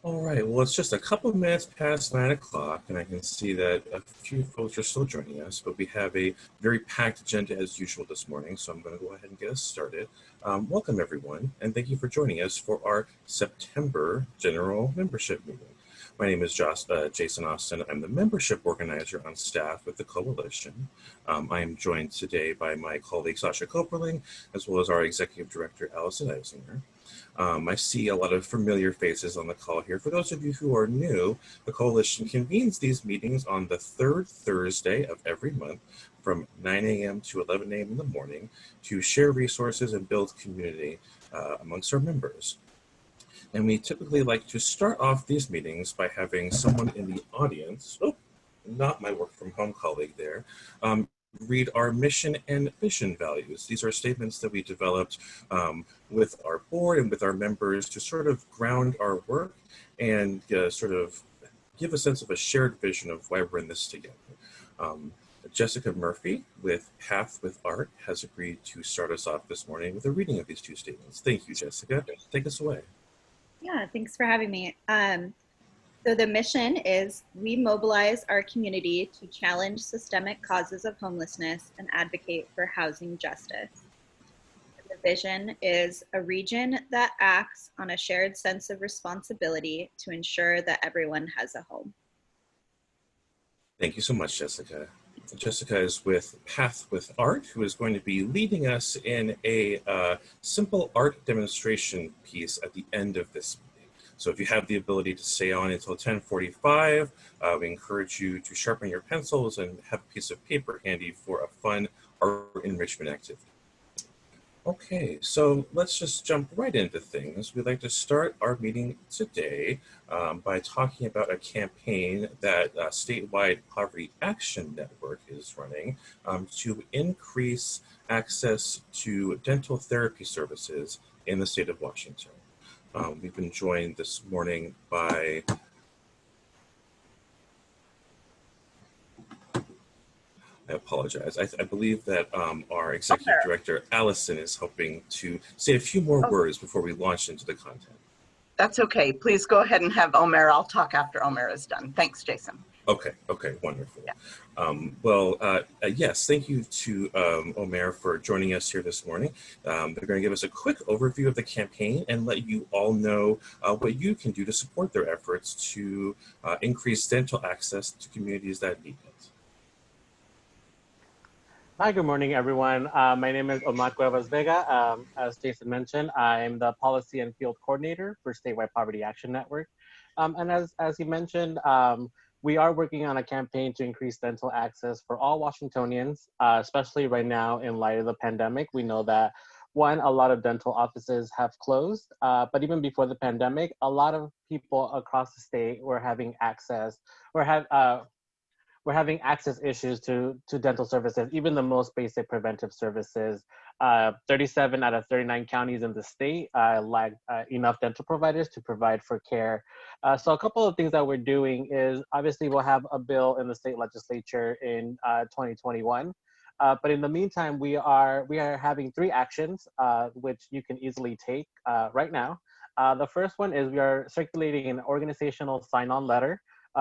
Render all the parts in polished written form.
All right, well, it's just a couple of minutes past 9 o'clock, and I can see that a few folks are still joining us, but we have a very packed agenda as usual this morning, so I'm going to go ahead and get us started. Welcome, everyone, and thank you for joining us for our September General Membership Meeting. My name is Jason Austin. I'm the membership organizer on staff with the Coalition. I am joined today by my colleague Sasha Koperling, as well as our Executive Director, Allison Eisinger. I see a lot of familiar faces on the call here. For those of you who are new, the Coalition convenes these meetings on the third Thursday of every month from 9 a.m. to 11 a.m. in the morning to share resources and build community amongst our members. And we typically like to start off these meetings by having someone in the audience, not my work from home colleague there, read our mission and vision values. These are statements that we developed with our board and with our members to sort of ground our work and sort of give a sense of a shared vision of why we're in this together. Jessica Murphy with Path with Art has agreed to start us off this morning with a reading of these two statements. Thank you, Jessica. Take us away. Yeah, thanks for having me. So the mission is we mobilize our community to challenge systemic causes of homelessness and advocate for housing justice. The vision is a region that acts on a shared sense of responsibility to ensure that everyone has a home. Thank you so much, Jessica. Jessica is with Path with Art, who is going to be leading us in a simple art demonstration piece at the end of this meeting. So if you have the ability to stay on until 10:45, we encourage you to sharpen your pencils and have a piece of paper handy for a fun art enrichment activity. Okay, so let's just jump right into things. We'd like to start our meeting today by talking about a campaign that Statewide Poverty Action Network is running to increase access to dental therapy services in the state of Washington. We've been joined this morning by I apologize. I believe that our executive director, Allison, is hoping to say a few more words before we launch into the content. That's okay. Please go ahead and have Omer. I'll talk after Omer is done. Thanks, Jason. Okay, wonderful. Yeah. Yes, thank you to Omer for joining us here this morning. They're going to give us a quick overview of the campaign and let you all know what you can do to support their efforts to increase dental access to communities that need it. Hi, good morning, everyone. My name is Omar Cuevas Vega. As Jason mentioned, I'm the Policy and Field Coordinator for Statewide Poverty Action Network. And as he mentioned, we are working on a campaign to increase dental access for all Washingtonians, especially right now in light of the pandemic. We know that, one, a lot of dental offices have closed, but even before the pandemic, a lot of people across the state were having access we're having access issues to dental services, even the most basic preventive services. 37 out of 39 counties in the state lack enough dental providers to provide for care. So a couple of things that we're doing is, obviously we'll have a bill in the state legislature in 2021. But in the meantime, we are having 3 actions which you can easily take right now. The first one is we are circulating an organizational sign-on letter,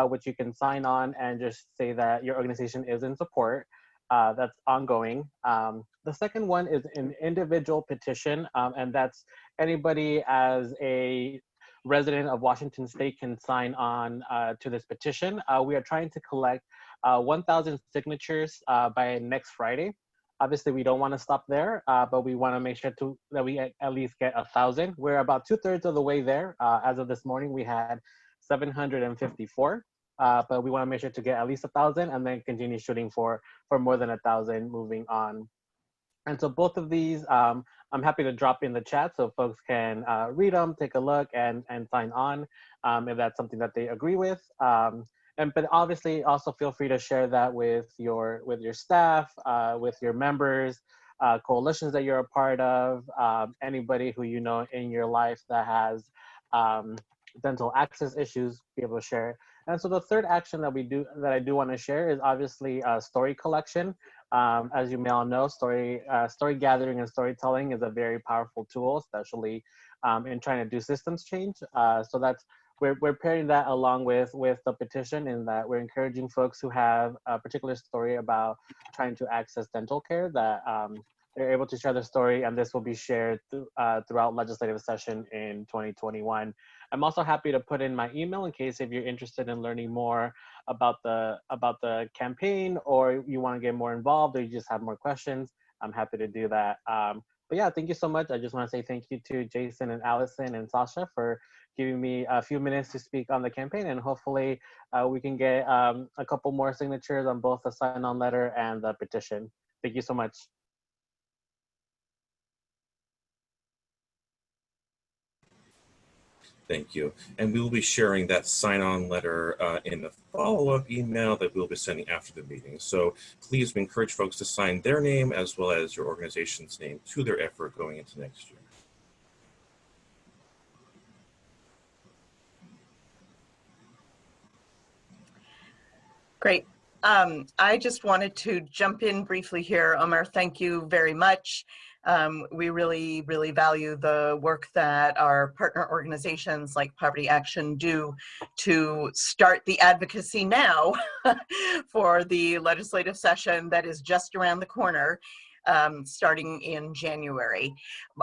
which you can sign on and just say that your organization is in support. That's ongoing. The second one is an individual petition, and that's anybody as a resident of Washington State can sign on to this petition. We are trying to collect 1,000 signatures by next Friday. Obviously, we don't want to stop there, but we want to make sure that we at least get 1,000. We're about 2/3 of the way there. As of this morning, we had 754, but we want to make sure to get at least 1,000 and then continue shooting for more than 1,000 moving on. And so both of these, I'm happy to drop in the chat so folks can read them, take a look, and sign on if that's something that they agree with. But obviously also feel free to share that with your staff, with your members, coalitions that you're a part of, anybody who you know in your life that has dental access issues, be able to share. And so the third action that I do want to share is obviously story collection. As you may all know, story gathering and storytelling is a very powerful tool, especially in trying to do systems change. So that's we're pairing that along with the petition, in that we're encouraging folks who have a particular story about trying to access dental care that they're able to share their story, and this will be shared throughout legislative session in 2021. I'm also happy to put in my email in case if you're interested in learning more about the campaign, or you want to get more involved, or you just have more questions. I'm happy to do that. But yeah, thank you so much. I just want to say thank you to Jason and Allison and Sasha for giving me a few minutes to speak on the campaign, and hopefully we can get a couple more signatures on both the sign-on letter and the petition. Thank you so much. Thank you. And we will be sharing that sign-on letter in the follow-up email that we'll be sending after the meeting. So please, we encourage folks to sign their name as well as your organization's name to their effort going into next year. Great. I just wanted to jump in briefly here. Omer, thank you very much. We really, really value the work that our partner organizations like Poverty Action do to start the advocacy now for the legislative session that is just around the corner, starting in January.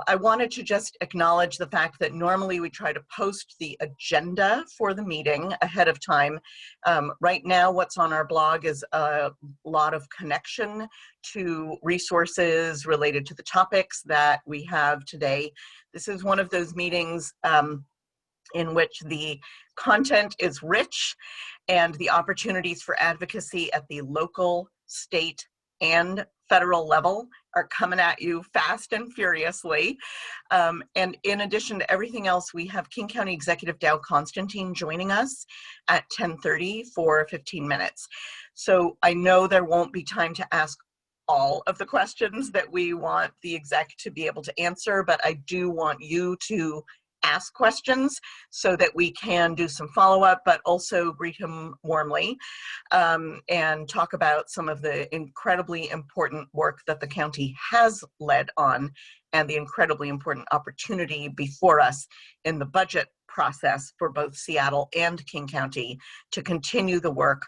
I wanted to just acknowledge the fact that normally we try to post the agenda for the meeting ahead of time. Right now, what's on our blog is a lot of connection to resources related to the topics that we have today. This is one of those meetings in which the content is rich and the opportunities for advocacy at the local, state, and federal level are coming at you fast and furiously. And in addition to everything else, we have King County Executive Dow Constantine joining us at 10:30 for 15 minutes. So I know there won't be time to ask all of the questions that we want the exec to be able to answer, but I do want you to ask questions so that we can do some follow-up, but also greet him warmly and talk about some of the incredibly important work that the county has led on and the incredibly important opportunity before us in the budget process for both Seattle and King County to continue the work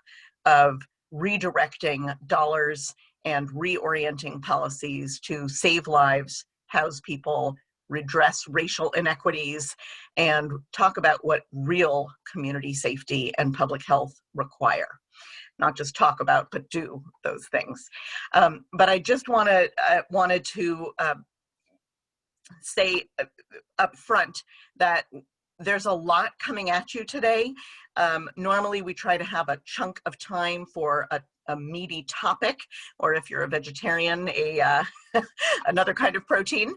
of redirecting dollars and reorienting policies to save lives, house people, redress racial inequities, and talk about what real community safety and public health require. Not just talk about, but do those things. But I just wanted to say up front that there's a lot coming at you today. Normally we try to have a chunk of time for a meaty topic, or if you're a vegetarian, another kind of protein.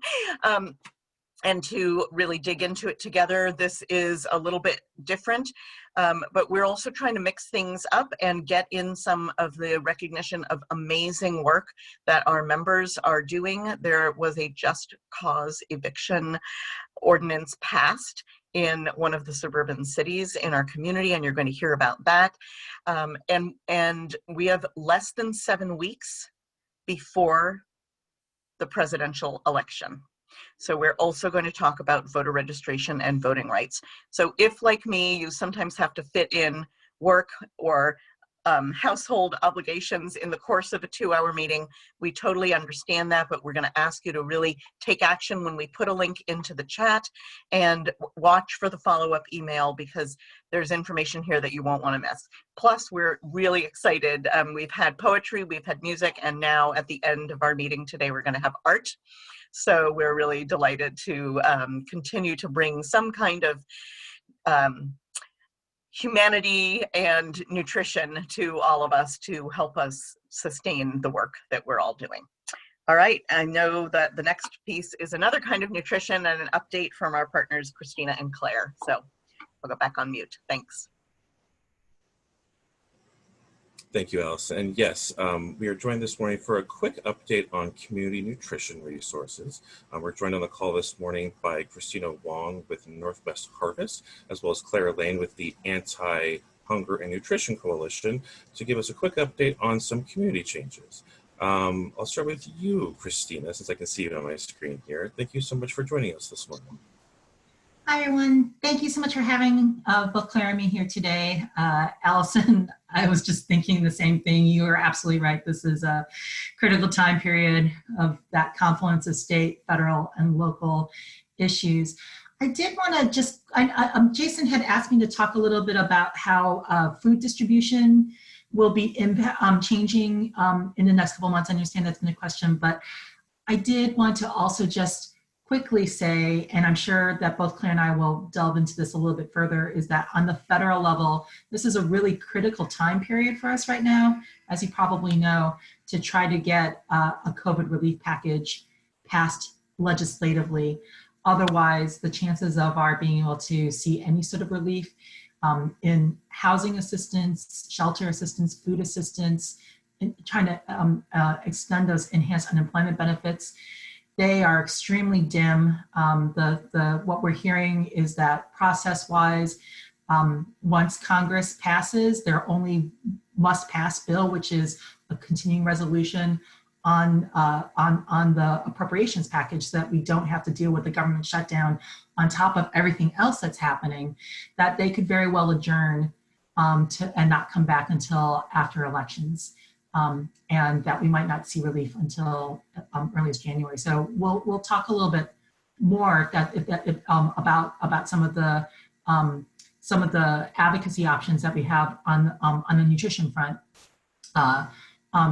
And to really dig into it together. This is a little bit different, but we're also trying to mix things up and get in some of the recognition of amazing work that our members are doing. There was a just cause eviction ordinance passed in one of the suburban cities in our community, and you're going to hear about that. And we have less than 7 weeks before the presidential election. So we're also going to talk about voter registration and voting rights. So if, like me, you sometimes have to fit in work or household obligations in the course of a 2-hour meeting, we totally understand that, but we're going to ask you to really take action when we put a link into the chat, and watch for the follow-up email because there's information here that you won't want to miss. Plus, we're really excited. We've had poetry, we've had music, and now at the end of our meeting today, we're going to have art. So we're really delighted to continue to bring some kind of humanity and nutrition to all of us to help us sustain the work that we're all doing. All right, I know that the next piece is another kind of nutrition and an update from our partners, Christina and Claire. So I'll go back on mute. Thanks. Thank you, Alice. And yes, we are joined this morning for a quick update on community nutrition resources. We're joined on the call this morning by Christina Wong with Northwest Harvest, as well as Claire Lane with the Anti-Hunger and Nutrition Coalition to give us a quick update on some community changes. I'll start with you, Christina, since I can see you on my screen here. Thank you so much for joining us this morning. Hi, everyone. Thank you so much for having both Claire and me here today. Allison, I was just thinking the same thing. You are absolutely right. This is a critical time period of that confluence of state, federal, and local issues. I did want to just, Jason had asked me to talk a little bit about how food distribution will be changing in the next couple of months. I understand that's been a question, but I did want to also just quickly say, and I'm sure that both Claire and I will delve into this a little bit further, is that on the federal level, this is a really critical time period for us right now, as you probably know, to try to get a COVID relief package passed legislatively. Otherwise, the chances of our being able to see any sort of relief in housing assistance, shelter assistance, food assistance, and trying to extend those enhanced unemployment benefits, they are extremely dim. What we're hearing is that process-wise, once Congress passes their only must-pass bill, which is a continuing resolution on the appropriations package, so that we don't have to deal with the government shutdown on top of everything else that's happening, that they could very well adjourn and not come back until after elections. And that we might not see relief until early as January. So we'll talk a little bit more about some of the advocacy options that we have on the nutrition front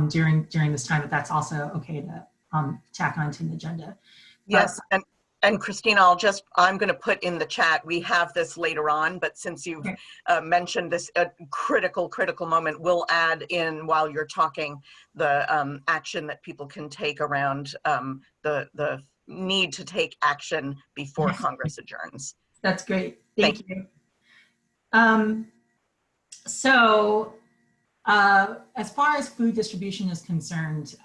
during this time. If that's also okay to tack onto the agenda. Yes, and Christina, I'm going to put in the chat, we have this later on, but since you've mentioned this critical moment, we'll add in while you're talking the action that people can take around the need to take action before Congress adjourns. That's great. Thank you. So as far as food distribution is concerned,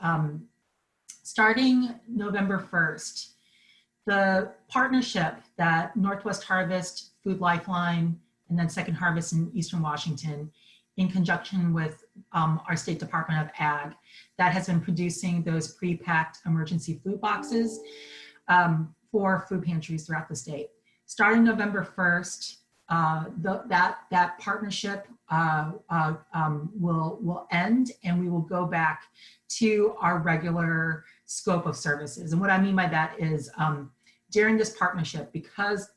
starting November 1st, the partnership that Northwest Harvest, Food Lifeline, and then Second Harvest in Eastern Washington, in conjunction with our State Department of Ag, that has been producing those pre-packed emergency food boxes for food pantries throughout the state. Starting November 1st, that partnership will end, and we will go back to our regular scope of services. And what I mean by that is during this partnership, because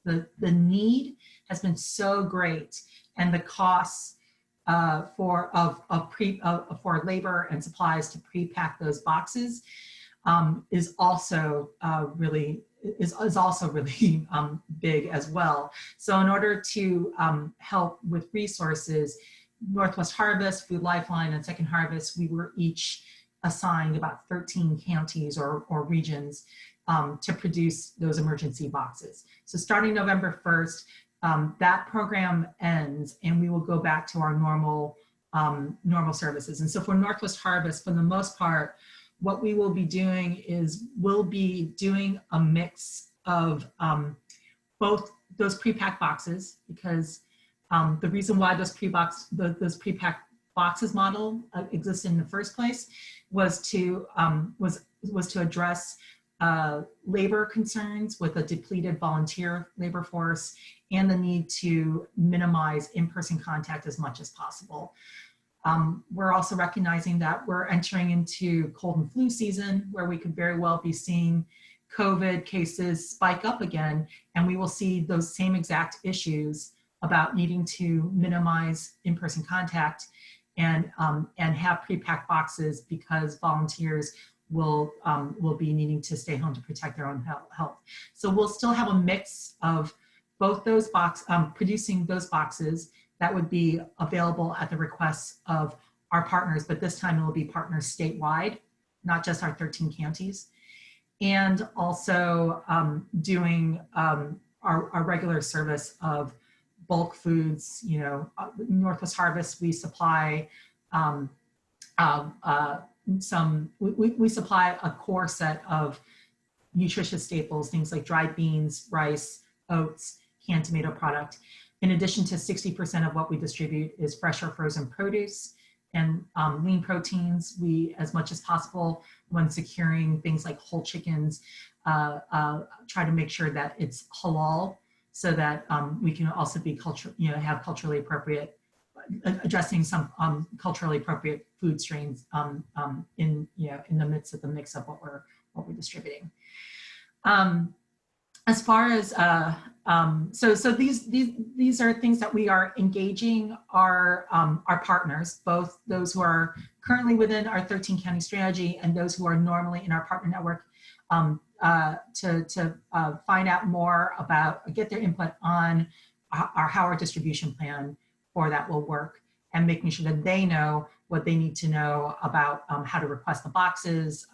the need has been so great and the costs for labor and supplies to pre-pack those boxes is also really big as well. So in order to help with resources, Northwest Harvest, Food Lifeline, and Second Harvest, we were each assigned about 13 counties or regions to produce those emergency boxes. So starting November 1st, that program ends and we will go back to our normal services. And so for Northwest Harvest, for the most part, what we will be doing is we'll be doing a mix of both those pre-packed boxes, because the reason why those pre-packed boxes model exists in the first place was to address labor concerns with a depleted volunteer labor force and the need to minimize in-person contact as much as possible. We're also recognizing that we're entering into cold and flu season, where we could very well be seeing COVID cases spike up again, and we will see those same exact issues about needing to minimize in-person contact and have pre-packed boxes, because volunteers will be needing to stay home to protect their own health. So we'll still have a mix of both those producing those boxes that would be available at the request of our partners, but this time it will be partners statewide, not just our 13 counties. And also doing our regular service of bulk foods. You know, Northwest Harvest, we supply we supply a core set of nutritious staples, things like dried beans, rice, oats, canned tomato product. In addition to 60% of what we distribute is fresh or frozen produce and lean proteins. We, as much as possible, when securing things like whole chickens, try to make sure that it's halal so that we can also be have culturally appropriate, addressing some culturally appropriate food strains in the midst of the mix of what we're distributing. As far as so these are things that we are engaging our partners, both those who are currently within our 13 county strategy and those who are normally in our partner network, to find out more about, get their input on how our distribution plan for that will work, and making sure that they know what they need to know about how to request the boxes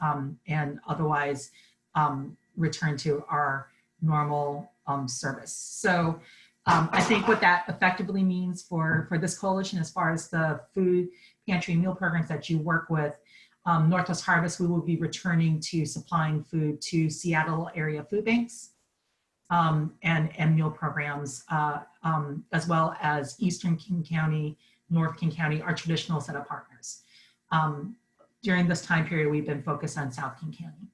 and otherwise return to our normal service. So I think what that effectively means for this coalition, as far as the food pantry meal programs that you work with, Northwest Harvest, we will be returning to supplying food to Seattle area food banks and meal programs, as well as Eastern King County, North King County, our traditional set of partners. During this time period, we've been focused on South King County.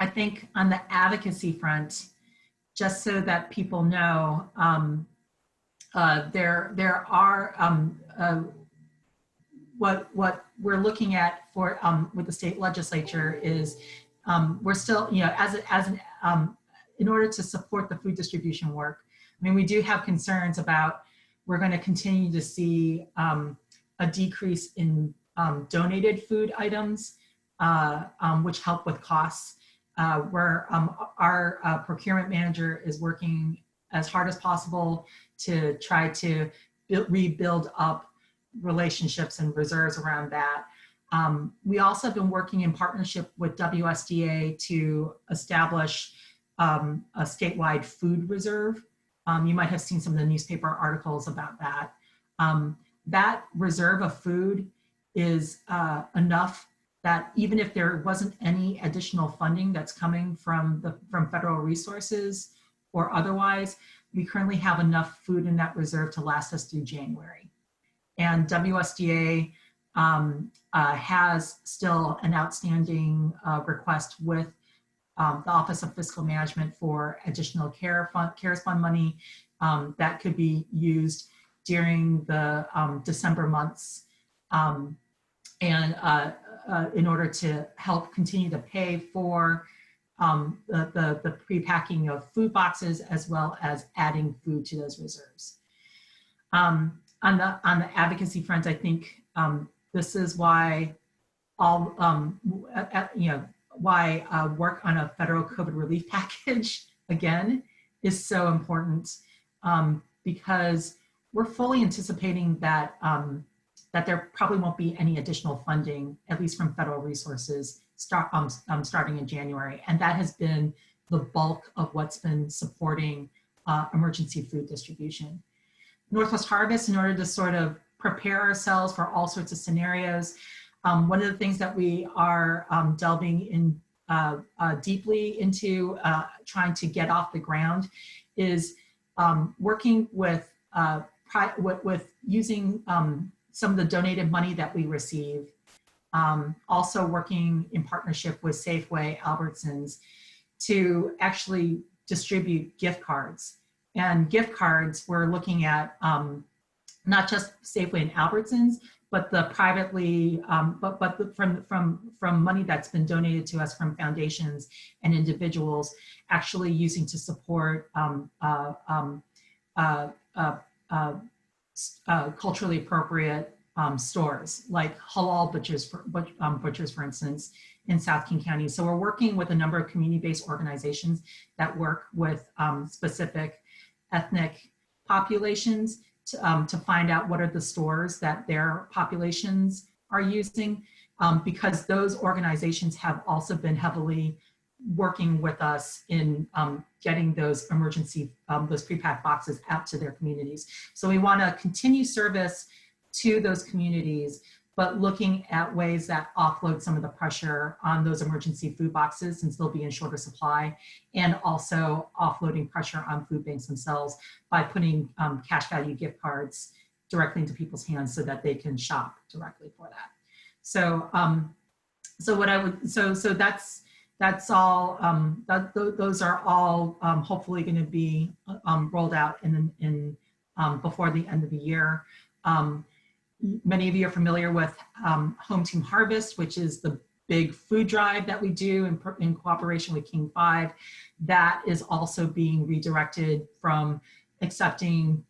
I think on the advocacy front, just so that people know, there are what we're looking at for with the state legislature is we're still, in order to support the food distribution work. I mean, we do have concerns about, we're going to continue to see a decrease in donated food items, which help with costs. Where our procurement manager is working as hard as possible to try to rebuild up relationships and reserves around that. We also have been working in partnership with WSDA to establish a statewide food reserve. You might have seen some of the newspaper articles about that. That reserve of food is enough that even if there wasn't any additional funding that's coming from federal resources or otherwise, we currently have enough food in that reserve to last us through January. And WSDA has still an outstanding request with the Office of Fiscal Management for additional CARES Fund money that could be used during the December months in order to help continue to pay for the pre-packing of food boxes, as well as adding food to those reserves. On the advocacy front, I think this is why work on a federal COVID relief package again is so important, because we're fully anticipating that that there probably won't be any additional funding, at least from federal resources, starting in January. And that has been the bulk of what's been supporting emergency food distribution. Northwest Harvest, in order to sort of prepare ourselves for all sorts of scenarios, one of the things that we are delving in deeply into trying to get off the ground is working with using some of the donated money that we receive, also working in partnership with Safeway, Albertsons, to actually distribute gift cards. And gift cards, we're looking at not just Safeway and Albertsons, but the privately, from money that's been donated to us from foundations and individuals, actually using to support culturally appropriate stores, like halal butchers, for instance, in South King County. So we're working with a number of community-based organizations that work with specific ethnic populations to find out what are the stores that their populations are using, because those organizations have also been heavily working with us in getting those emergency, those pre-packed boxes out to their communities. So we want to continue service to those communities, but looking at ways that offload some of the pressure on those emergency food boxes since they'll be in shorter supply, and also offloading pressure on food banks themselves by putting cash value gift cards directly into people's hands so that they can shop directly for that. So, so that's that's all, those are all hopefully going to be rolled out before the end of the year. Many of you are familiar with Home Team Harvest, which is the big food drive that we do in cooperation with King 5. That is also being redirected from accepting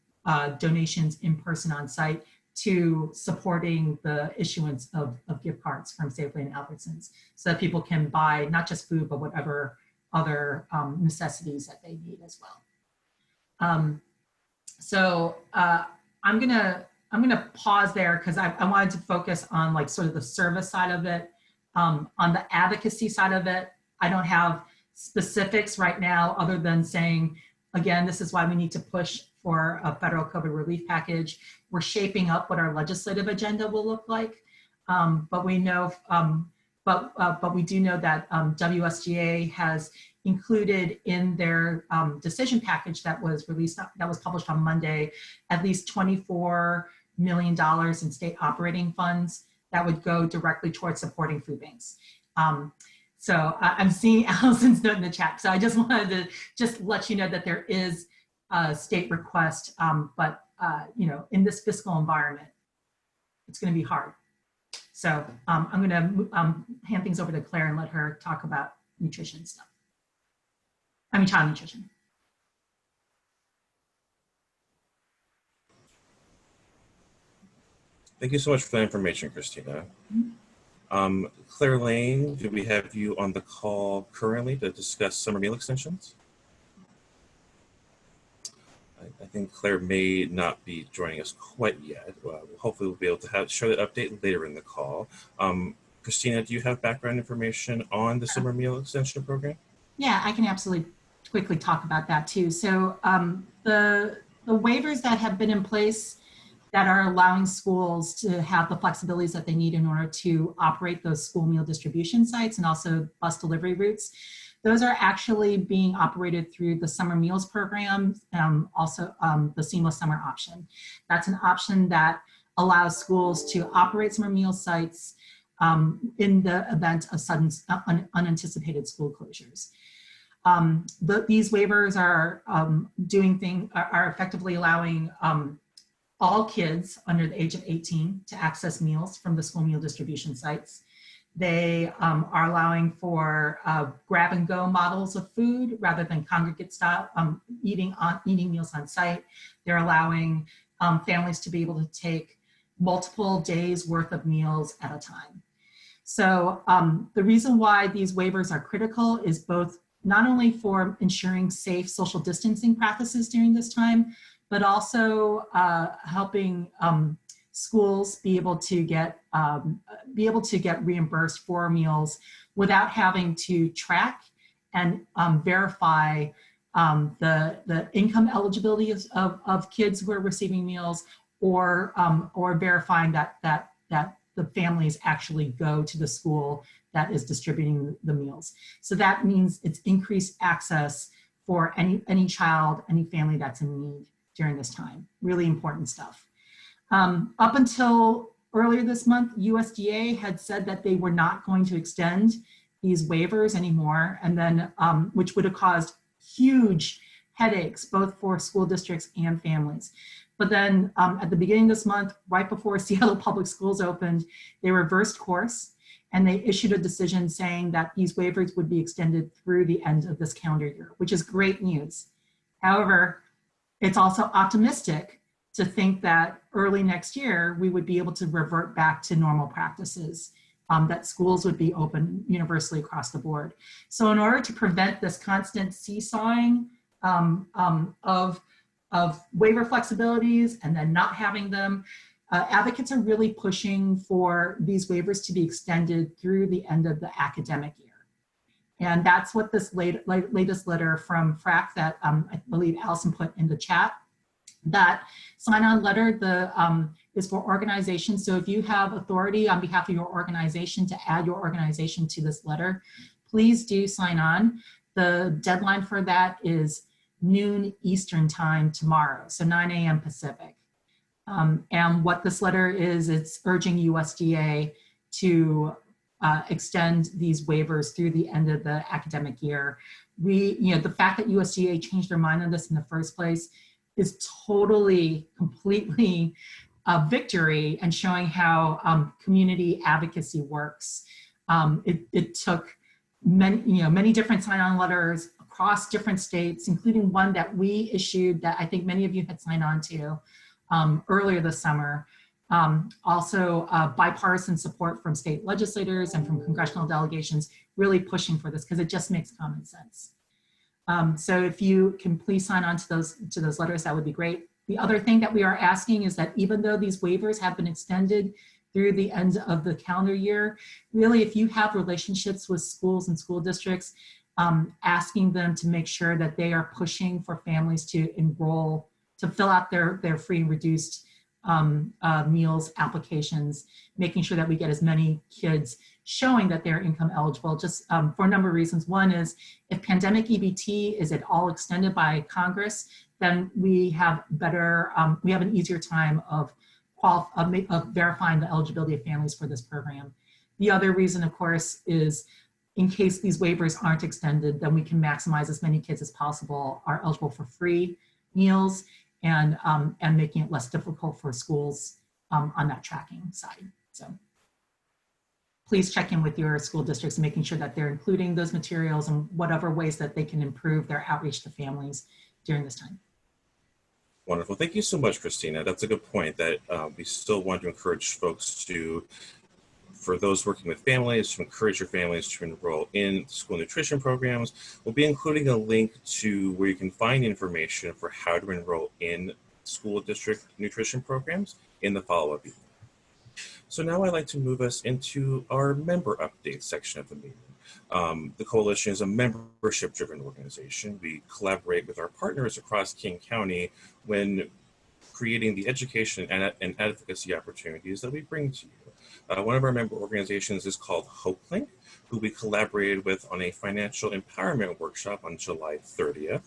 donations in person on site to supporting the issuance of gift cards from Safeway and Albertsons, so that people can buy not just food, but whatever other necessities that they need as well. I'm gonna pause there because I wanted to focus on like sort of the service side of it. On the advocacy side of it, I don't have specifics right now other than saying, again, this is why we need to push for a federal COVID relief package. We're shaping up what our legislative agenda will look like, but we know, but we do know that WSGA has included in their decision package that was released, that was published on Monday, at least $24 million in state operating funds that would go directly towards supporting food banks. So I'm seeing Allison's note in the chat. So I just wanted to just let you know that there is a state request, but you know, in this fiscal environment, it's going to be hard. So I'm going to hand things over to Claire and let her talk about nutrition stuff. I mean, child nutrition. Thank you so much for that information, Christina. Claire Lane, do we have you on the call currently to discuss summer meal extensions? I think Claire may not be joining us quite yet. Hopefully we'll be able to share that update later in the call. Christina, do you have background information on the summer meal extension program? Yeah, I can absolutely quickly talk about that too. So the waivers that have been in place that are allowing schools to have the flexibilities that they need in order to operate those school meal distribution sites and also bus delivery routes, those are actually being operated through the summer meals program, also the seamless summer option. That's an option that allows schools to operate summer meal sites in the event of sudden unanticipated school closures. These waivers are are effectively allowing all kids under the age of 18 to access meals from the school meal distribution sites. They are allowing for grab and go models of food rather than congregate style eating meals on site. They're allowing families to be able to take multiple days worth of meals at a time. So the reason why these waivers are critical is both not only for ensuring safe social distancing practices during this time, but also helping schools be able to get reimbursed for meals without having to track and verify the income eligibility of kids who are receiving meals, or verifying that the families actually go to the school that is distributing the meals. So that means it's increased access for any child, any family that's in need during this time. Really important stuff. Up until earlier this month, USDA had said that they were not going to extend these waivers anymore, and then which would have caused huge headaches both for school districts and families. But then at the beginning of this month, right before Seattle Public Schools opened, they reversed course and they issued a decision saying that these waivers would be extended through the end of this calendar year, which is great news. However, it's also optimistic to think that early next year, we would be able to revert back to normal practices, that schools would be open universally across the board. So in order to prevent this constant seesawing of waiver flexibilities and then not having them, advocates are really pushing for these waivers to be extended through the end of the academic year. And that's what this latest letter from FRAC that I believe Allison put in the chat, that sign-on letter is for organizations. So if you have authority on behalf of your organization to add your organization to this letter, please do sign on. The deadline for that is noon Eastern time tomorrow, so 9 a.m. Pacific. And what this letter is, it's urging USDA to extend these waivers through the end of the academic year. The fact that USDA changed their mind on this in the first place is totally, completely a victory, and showing how community advocacy works. It took many different sign-on letters across different states, including one that we issued that I think many of you had signed on to earlier this summer. Also bipartisan support from state legislators and from congressional delegations really pushing for this, because it just makes common sense. So if you can please sign on to those letters, that would be great. The other thing that we are asking is that even though these waivers have been extended through the end of the calendar year, really, if you have relationships with schools and school districts, asking them to make sure that they are pushing for families to enroll, to fill out their free and reduced meals applications, making sure that we get as many kids showing that they're income eligible, just for a number of reasons. One is, if pandemic EBT is at all extended by Congress, then we have an easier time of verifying the eligibility of families for this program. The other reason, of course, is in case these waivers aren't extended, then we can maximize as many kids as possible are eligible for free meals, and making it less difficult for schools on that tracking side. So please check in with your school districts, making sure that they're including those materials and whatever ways that they can improve their outreach to families during this time. Wonderful. Thank you so much, Christina. That's a good point, that we still want to encourage folks for those working with families, to encourage your families to enroll in school nutrition programs. We'll be including a link to where you can find information for how to enroll in school district nutrition programs in the follow-up email. So now I'd like to move us into our member update section of the meeting. The Coalition is a membership-driven organization. We collaborate with our partners across King County when creating the education and advocacy opportunities that we bring to you. One of our member organizations is called HopeLink, who we collaborated with on a financial empowerment workshop on July 30th.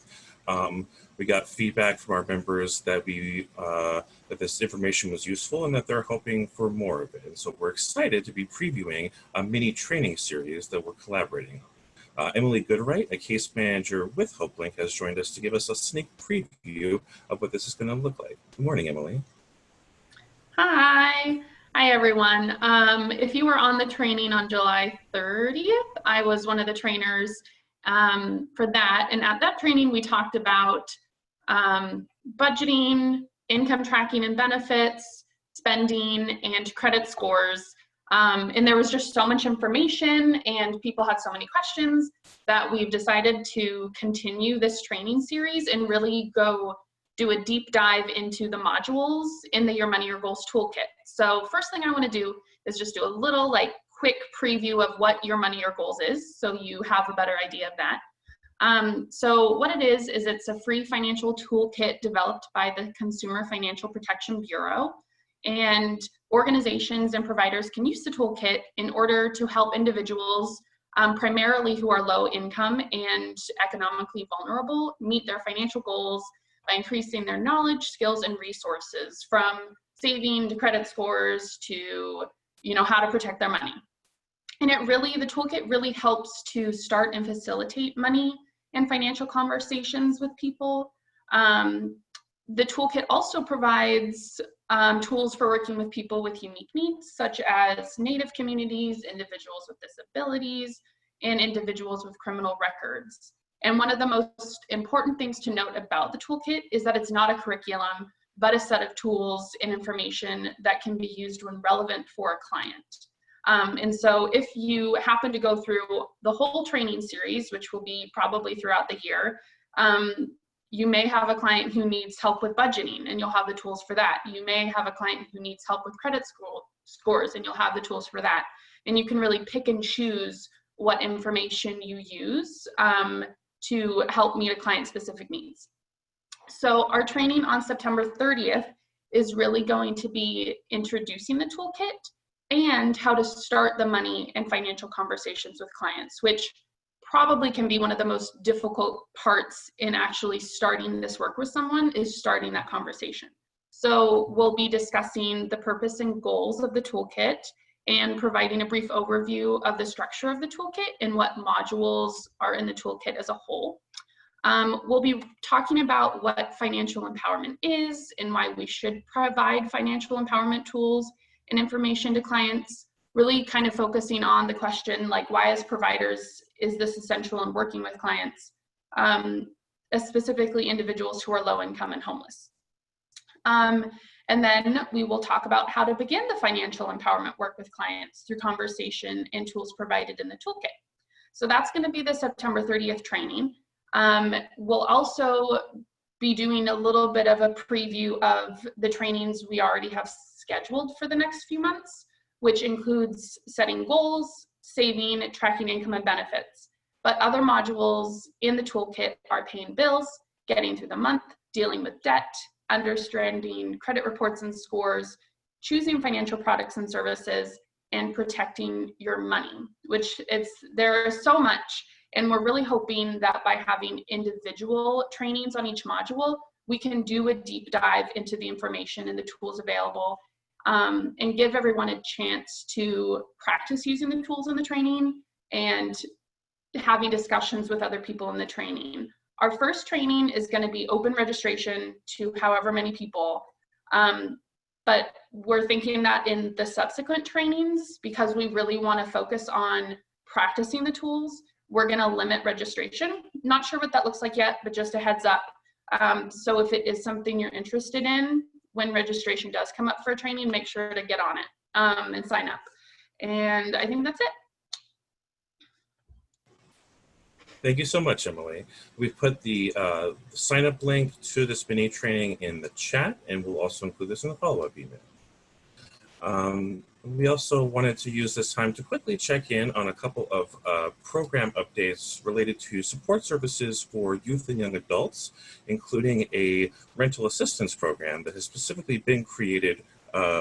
We got feedback from our members that that this information was useful and that they're hoping for more of it. And so we're excited to be previewing a mini training series that we're collaborating on. Emily Goodright, a case manager with HopeLink, has joined us to give us a sneak preview of what this is going to look like. Good morning, Emily. Hi. Hi, everyone. If you were on the training on July 30th, I was one of the trainers for that. And at that training, we talked about budgeting, income tracking and benefits, spending, and credit scores. And there was just so much information and people had so many questions that we've decided to continue this training series and really go do a deep dive into the modules in the Your Money, Your Goals toolkit. So first thing I want to do is just do a little quick preview of what Your Money, Your Goals is, so you have a better idea of that. So what it is it's a free financial toolkit developed by the Consumer Financial Protection Bureau. And organizations and providers can use the toolkit in order to help individuals, primarily who are low income and economically vulnerable, meet their financial goals by increasing their knowledge, skills, and resources, from saving to credit scores to, how to protect their money. And the toolkit really helps to start and facilitate money and financial conversations with people. The toolkit also provides tools for working with people with unique needs, such as Native communities, individuals with disabilities, and individuals with criminal records. And one of the most important things to note about the toolkit is that it's not a curriculum, but a set of tools and information that can be used when relevant for a client. And so if you happen to go through the whole training series, which will be probably throughout the year, you may have a client who needs help with budgeting, and you'll have the tools for that. You may have a client who needs help with credit scores, and you'll have the tools for that. And you can really pick and choose what information you use to help meet a client's specific needs. So our training on September 30th is really going to be introducing the toolkit and how to start the money and financial conversations with clients, which probably can be one of the most difficult parts in actually starting this work with someone, is starting that conversation. So we'll be discussing the purpose and goals of the toolkit and providing a brief overview of the structure of the toolkit and what modules are in the toolkit as a whole. We'll be talking about what financial empowerment is and why we should provide financial empowerment tools and information to clients, really kind of focusing on the question, like, why as providers is this essential in working with clients, specifically individuals who are low income and homeless. And then we will talk about how to begin the financial empowerment work with clients through conversation and tools provided in the toolkit. So that's going to be the September 30th training. We'll also be doing a little bit of a preview of the trainings we already have scheduled for the next few months, which includes setting goals, saving, tracking income and benefits. But other modules in the toolkit are paying bills, getting through the month, dealing with debt, understanding credit reports and scores, choosing financial products and services, and protecting your money, which there's so much. And we're really hoping that by having individual trainings on each module, we can do a deep dive into the information and the tools available, and give everyone a chance to practice using the tools in the training and having discussions with other people in the training. Our first training is going to be open registration to however many people, but we're thinking that in the subsequent trainings, because we really want to focus on practicing the tools, we're going to limit registration. Not sure what that looks like yet, but just a heads up. So if it is something you're interested in, when registration does come up for a training, make sure to get on it and sign up. And I think that's it. Thank you so much, Emily. We've put the sign-up link to this mini training in the chat, and we'll also include this in the follow-up email. We also wanted to use this time to quickly check in on a couple of program updates related to support services for youth and young adults, including a rental assistance program that has specifically been created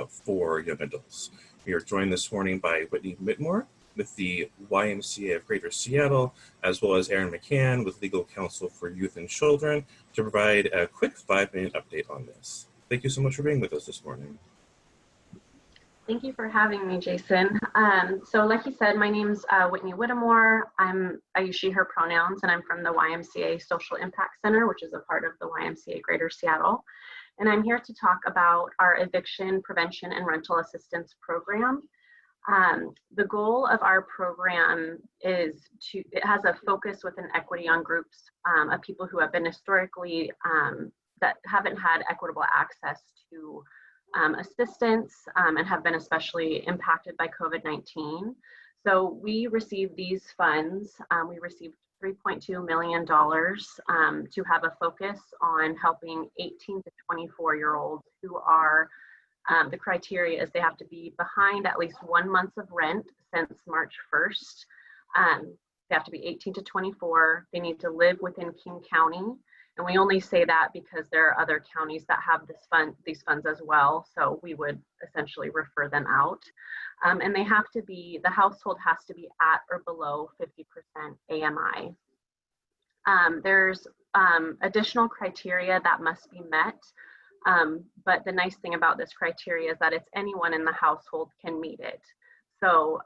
for young adults. We are joined this morning by Whitney Whitmore with the YMCA of Greater Seattle, as well as Erin McCann with Legal Counsel for Youth and Children to provide a quick 5-minute update on this. Thank you so much for being with us this morning. Thank you for having me, Jason. So like you said, my name's Whitney Whittemore. I use she, her pronouns, and I'm from the YMCA Social Impact Center, which is a part of the YMCA Greater Seattle. And I'm here to talk about our eviction prevention and rental assistance program. The goal of our program is it has a focus with an equity on groups of people who have been historically, that haven't had equitable access to assistance and have been especially impacted by COVID-19. So we received these funds. We received $3.2 million to have a focus on helping 18 to 24-year-olds who are, the criteria is they have to be behind at least 1 month of rent since March 1st. They have to be 18 to 24. They need to live within King County. And we only say that because there are other counties that have these funds as well. So we would essentially refer them out. And they have to be, the household has to be at or below 50% AMI. There's additional criteria that must be met. But the nice thing about this criteria is that it's anyone in the household can meet it. So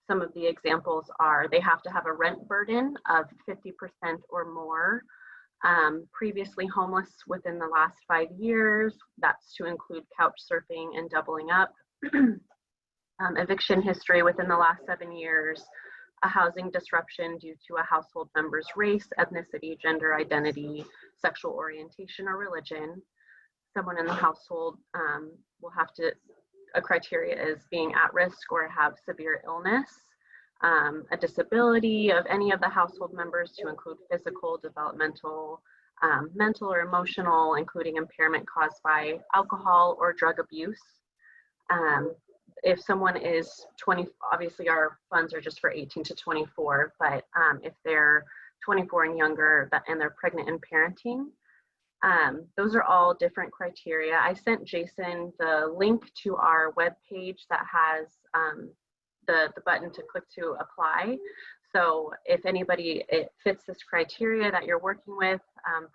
some of the examples are they have to have a rent burden of 50% or more. Previously homeless within the last 5 years, that's to include couch surfing and doubling up. Eviction history within the last 7 years, a housing disruption due to a household member's race, ethnicity, gender identity, sexual orientation, or religion. Someone in the household will have to, a criteria is being at risk or have severe illness. A disability of any of the household members to include physical, developmental, mental or emotional, including impairment caused by alcohol or drug abuse. If someone is 20, obviously our funds are just for 18 to 24, but if they're 24 and younger and they're pregnant and parenting, those are all different criteria. I sent Jason the link to our webpage that has the button to click to apply. So if anybody fits this criteria that you're working with,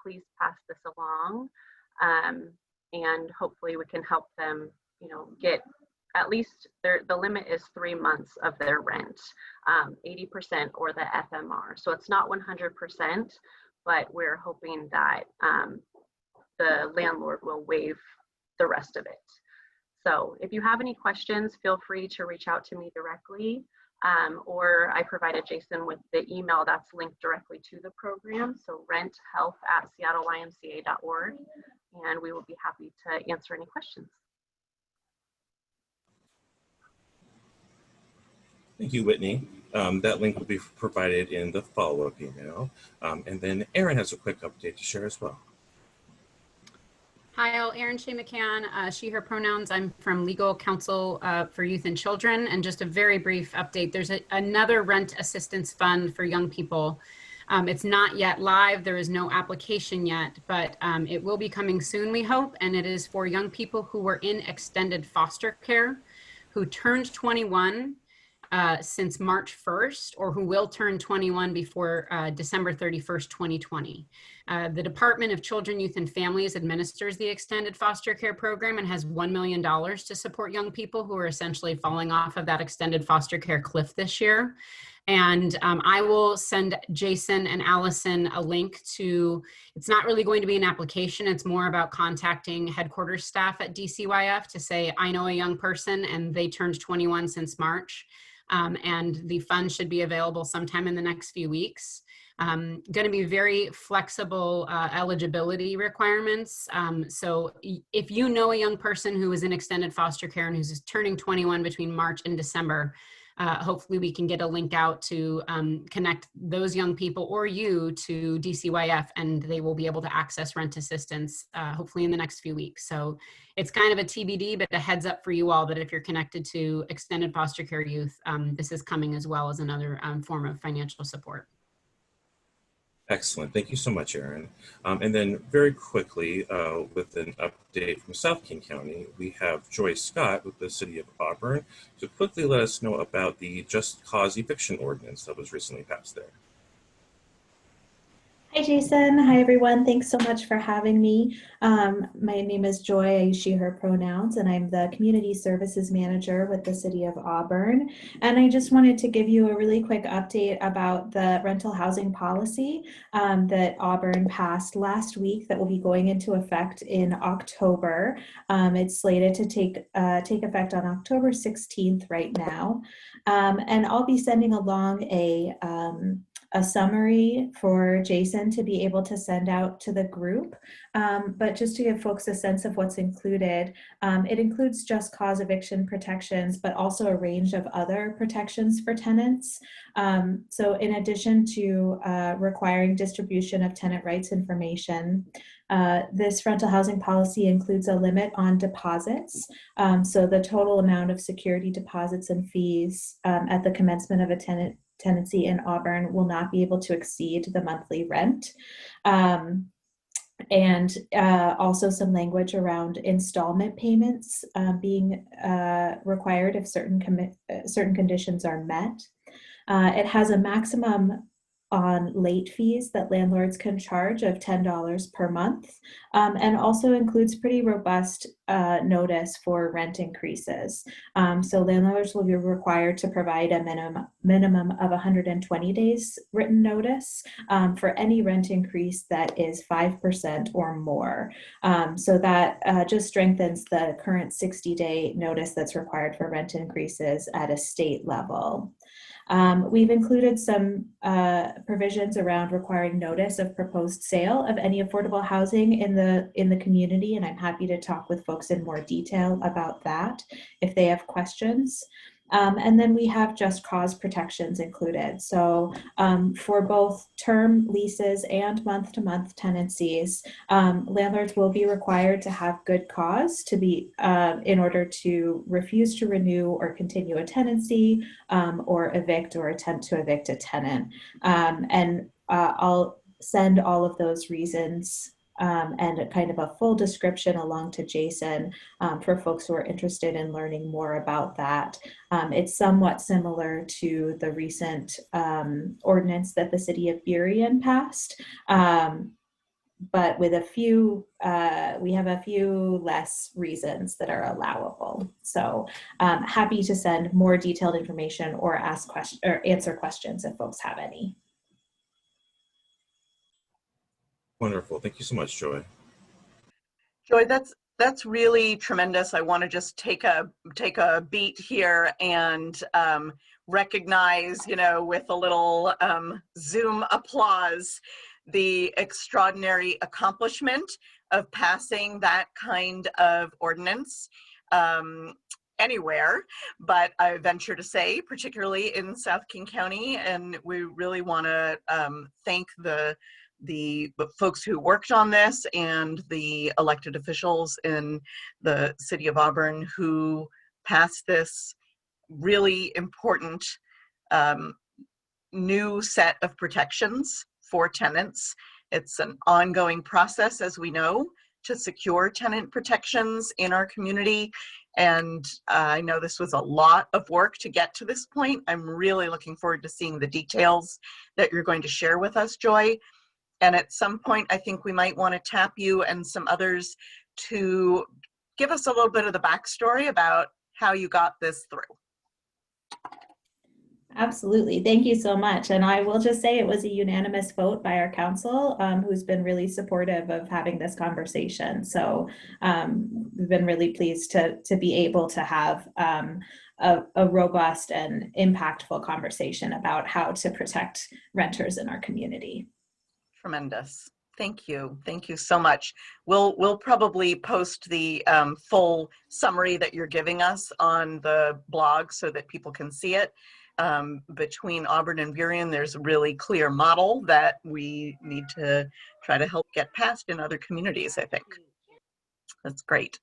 please pass this along, and hopefully we can help them, get at least the limit is 3 months of their rent, 80% or the FMR. So it's not 100%, but we're hoping that the landlord will waive the rest of it. So if you have any questions, feel free to reach out to me directly, or I provided Jason with the email that's linked directly to the program. So renthealth@seattleymca.org, and we will be happy to answer any questions. Thank you, Whitney. That link will be provided in the follow-up email. And then Erin has a quick update to share as well. Hi, all. Erin Shea McCann, she, her pronouns. I'm from Legal Counsel for Youth and Children. And just a very brief update. There's another rent assistance fund for young people. It's not yet live. There is no application yet, but it will be coming soon, we hope. And it is for young people who were in extended foster care, who turned 21 since March 1st, or who will turn 21 before December 31st, 2020. The Department of Children, Youth, and Families administers the extended foster care program and has $1 million to support young people who are essentially falling off of that extended foster care cliff this year. And I will send Jason and Allison a link to, it's not really going to be an application. It's more about contacting headquarters staff at DCYF to say, I know a young person and they turned 21 since March. And the fund should be available sometime in the next few weeks. Going to be very flexible eligibility requirements. So if you know a young person who is in extended foster care and who's turning 21 between March and December, hopefully we can get a link out to connect those young people or you to DCYF, and they will be able to access rent assistance hopefully in the next few weeks. So it's kind of a TBD, but a heads up for you all that if you're connected to extended foster care youth, this is coming as well as another form of financial support. Excellent. Thank you so much, Erin. And then very quickly, with an update from South King County, we have Joy Scott with the City of Auburn to quickly let us know about the Just Cause Eviction Ordinance that was recently passed there. Hi, Jason. Hi, everyone. Thanks so much for having me. My name is Joy. I use she, her pronouns, and I'm the Community Services Manager with the City of Auburn. And I just wanted to give you a really quick update about the rental housing policy that Auburn passed last week that will be going into effect in October. It's slated to take effect on October 16th right now. And I'll be sending along a summary for Jason to be able to send out to the group. But just to give folks a sense of what's included, it includes just cause eviction protections, but also a range of other protections for tenants. So in addition to requiring distribution of tenant rights information, this rental housing policy includes a limit on deposits. So the total amount of security deposits and fees at the commencement of a tenancy in Auburn will not be able to exceed the monthly rent. And also some language around installment payments being required if certain conditions are met. It has a maximum on late fees that landlords can charge of $10 per month, and also includes pretty robust notice for rent increases. So landlords will be required to provide a minimum of 120 days written notice for any rent increase that is 5% or more. So that just strengthens the current 60-day notice that's required for rent increases at a state level. We've included some provisions around requiring notice of proposed sale of any affordable housing in the community, and I'm happy to talk with folks in more detail about that if they have questions. And then we have just cause protections included. So for both term leases and month-to-month tenancies, landlords will be required to have good cause to be in order to refuse to renew or continue a tenancy or evict or attempt to evict a tenant. And I'll send all of those reasons and a kind of a full description along to Jason for folks who are interested in learning more about that. It's somewhat similar to the recent ordinance that the city of Burien passed, but with a few, we have a few less reasons that are allowable. So happy to send more detailed information or ask questions or answer questions if folks have any. Wonderful. Thank you so much, Joy. Joy, that's really tremendous. I want to just take a beat here and recognize, with a little Zoom applause, the extraordinary accomplishment of passing that kind of ordinance anywhere, but I venture to say, particularly in South King County, and we really want to thank the folks who worked on this and the elected officials in the city of Auburn who passed this really important new set of protections for tenants. It's an ongoing process, as we know, to secure tenant protections in our community. And I know this was a lot of work to get to this point. I'm really looking forward to seeing the details that you're going to share with us, Joy. And at some point, I think we might want to tap you and some others to give us a little bit of the backstory about how you got this through. Absolutely. Thank you so much. And I will just say it was a unanimous vote by our council, who's been really supportive of having this conversation. So we've been really pleased to be able to have a robust and impactful conversation about how to protect renters in our community. Tremendous. Thank you. Thank you so much. We'll probably post the full summary that you're giving us on the blog so that people can see it. Between Auburn and Burien, there's a really clear model that we need to try to help get past in other communities, I think. That's great.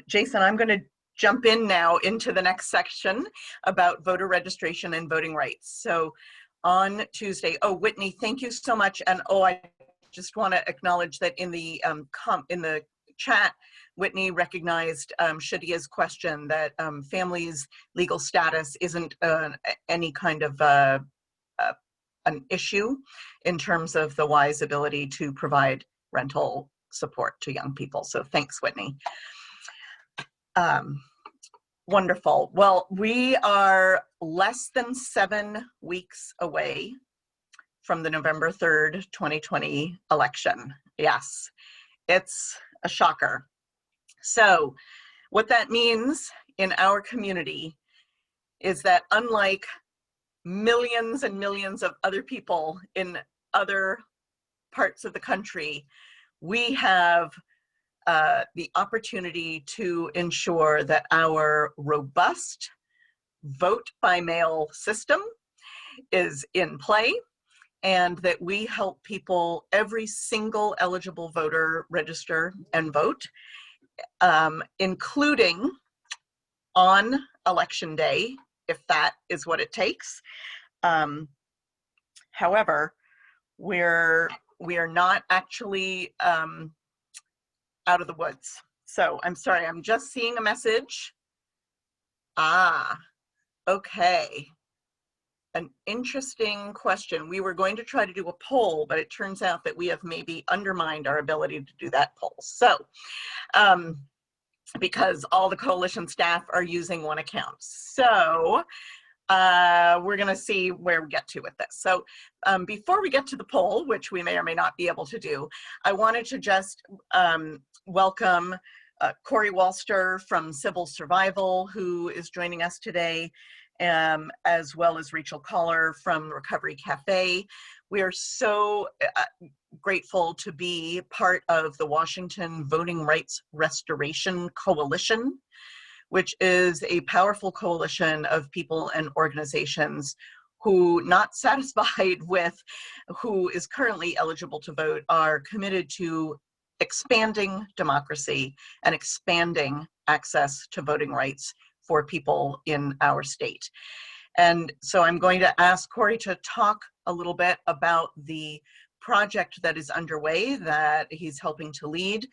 Jason, I'm going to jump in now into the next section about voter registration and voting rights. So on Tuesday, Whitney, thank you so much. And I just want to acknowledge that in the chat, Whitney recognized Shadia's question that families' legal status isn't any kind of an issue in terms of the Y's ability to provide rental support to young people. So thanks, Whitney. Wonderful. Well, we are less than 7 weeks away from the November 3rd, 2020 election. Yes, it's a shocker. So what that means in our community is that unlike millions and millions of other people in other parts of the country, we have the opportunity to ensure that our robust vote by mail system is in play, and that we help people, every single eligible voter, register and vote, including on election day, if that is what it takes. However, we are not actually out of the woods. So I'm sorry, I'm just seeing a message. Okay. An interesting question. We were going to try to do a poll, but it turns out that we have maybe undermined our ability to do that poll. So, because all the coalition staff are using one account. So, we're going to see where we get to with this. So before we get to the poll, which we may or may not be able to do, I wanted to just welcome Corey Walster from Civil Survival, who is joining us today, as well as Rachel Collar from Recovery Café. We are so grateful to be part of the Washington Voting Rights Restoration Coalition, which is a powerful coalition of people and organizations who, not satisfied with who is currently eligible to vote, are committed to expanding democracy and expanding access to voting rights for people in our state. And so I'm going to ask Corey to talk a little bit about the project that is underway that he's helping to lead,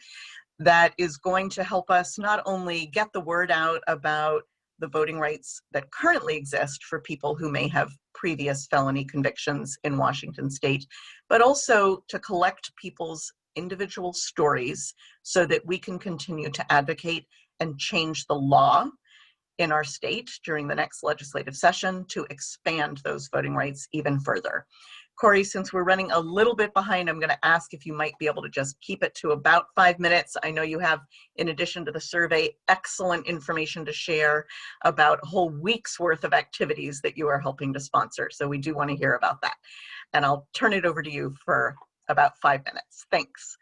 that is going to help us not only get the word out about the voting rights that currently exist for people who may have previous felony convictions in Washington state, but also to collect people's individual stories so that we can continue to advocate and change the law in our state during the next legislative session to expand those voting rights even further. Corey, since we're running a little bit behind, I'm going to ask if you might be able to just keep it to about 5 minutes. I know you have, in addition to the survey, excellent information to share about a whole week's worth of activities that you are helping to sponsor. So we do want to hear about that. And I'll turn it over to you for about 5 minutes. Thanks.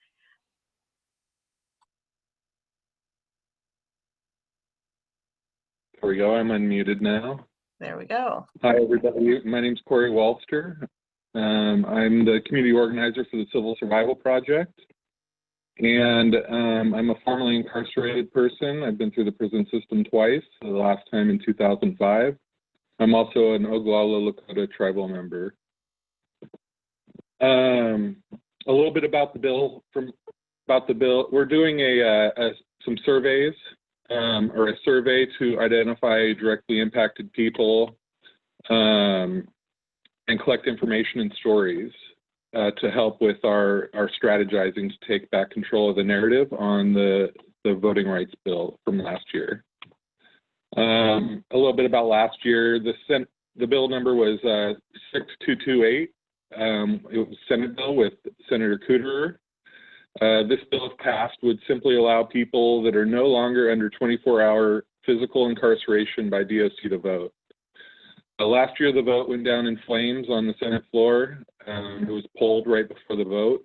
There we go. I'm unmuted now. There we go. Hi, everybody. My name's Corey Walster. I'm the community organizer for the Civil Survival Project. And I'm a formerly incarcerated person. I've been through the prison system twice, the last time in 2005. I'm also an Oglala Lakota tribal member. A little bit about the bill. We're doing some surveys, or a survey to identify directly impacted people and collect information and stories to help with our strategizing to take back control of the narrative on the voting rights bill from last year. A little bit about last year. The bill number was 6228. It was a Senate bill with Senator Cooterer. This bill, if passed, would simply allow people that are no longer under 24-hour physical incarceration by DOC to vote. Last year, the vote went down in flames on the Senate floor. It was polled right before the vote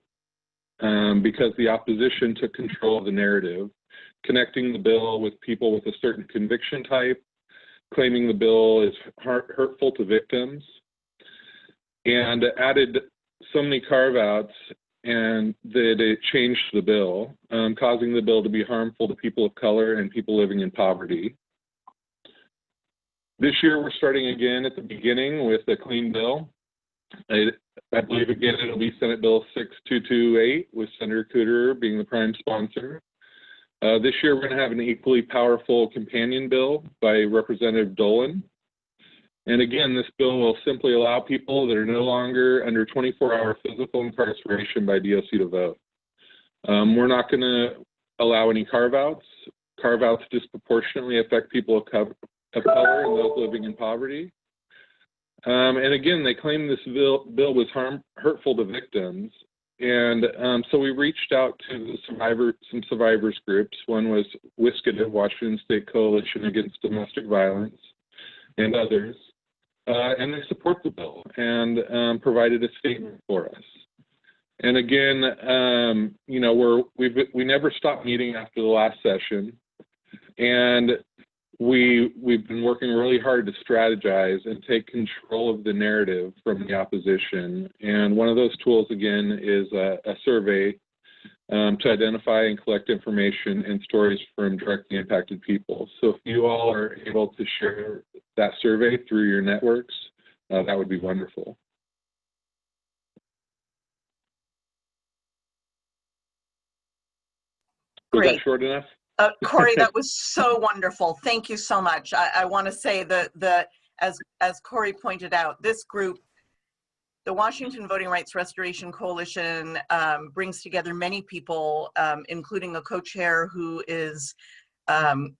because the opposition took control of the narrative, connecting the bill with people with a certain conviction type, claiming the bill is hurtful to victims, and added so many carve-outs and that it changed the bill, causing the bill to be harmful to people of color and people living in poverty. This year, we're starting again at the beginning with a clean bill. I believe, again, it'll be Senate Bill 6228 with Senator Cooterer being the prime sponsor. This year, we're going to have an equally powerful companion bill by Representative Dolan. And again, this bill will simply allow people that are no longer under 24-hour physical incarceration by DOC to vote. We're not going to allow any carve-outs. Carve-outs disproportionately affect people of color and those living in poverty. And again, they claim this bill was hurtful to victims. And so we reached out to some survivors groups. One was WSCDV, Washington State Coalition Against Domestic Violence, and others. And they support the bill and provided a statement for us. And again, you know, we never stopped meeting after the last session, and we've been working really hard to strategize and take control of the narrative from the opposition. And one of those tools, again, is a survey to identify and collect information and stories from directly impacted people. So if you all are able to share that survey through your networks, that would be wonderful. Was that short enough? Corey, that was so wonderful. Thank you so much. I want to say that as Corey pointed out, this group, the Washington Voting Rights Restoration Coalition, brings together many people, including a co-chair who is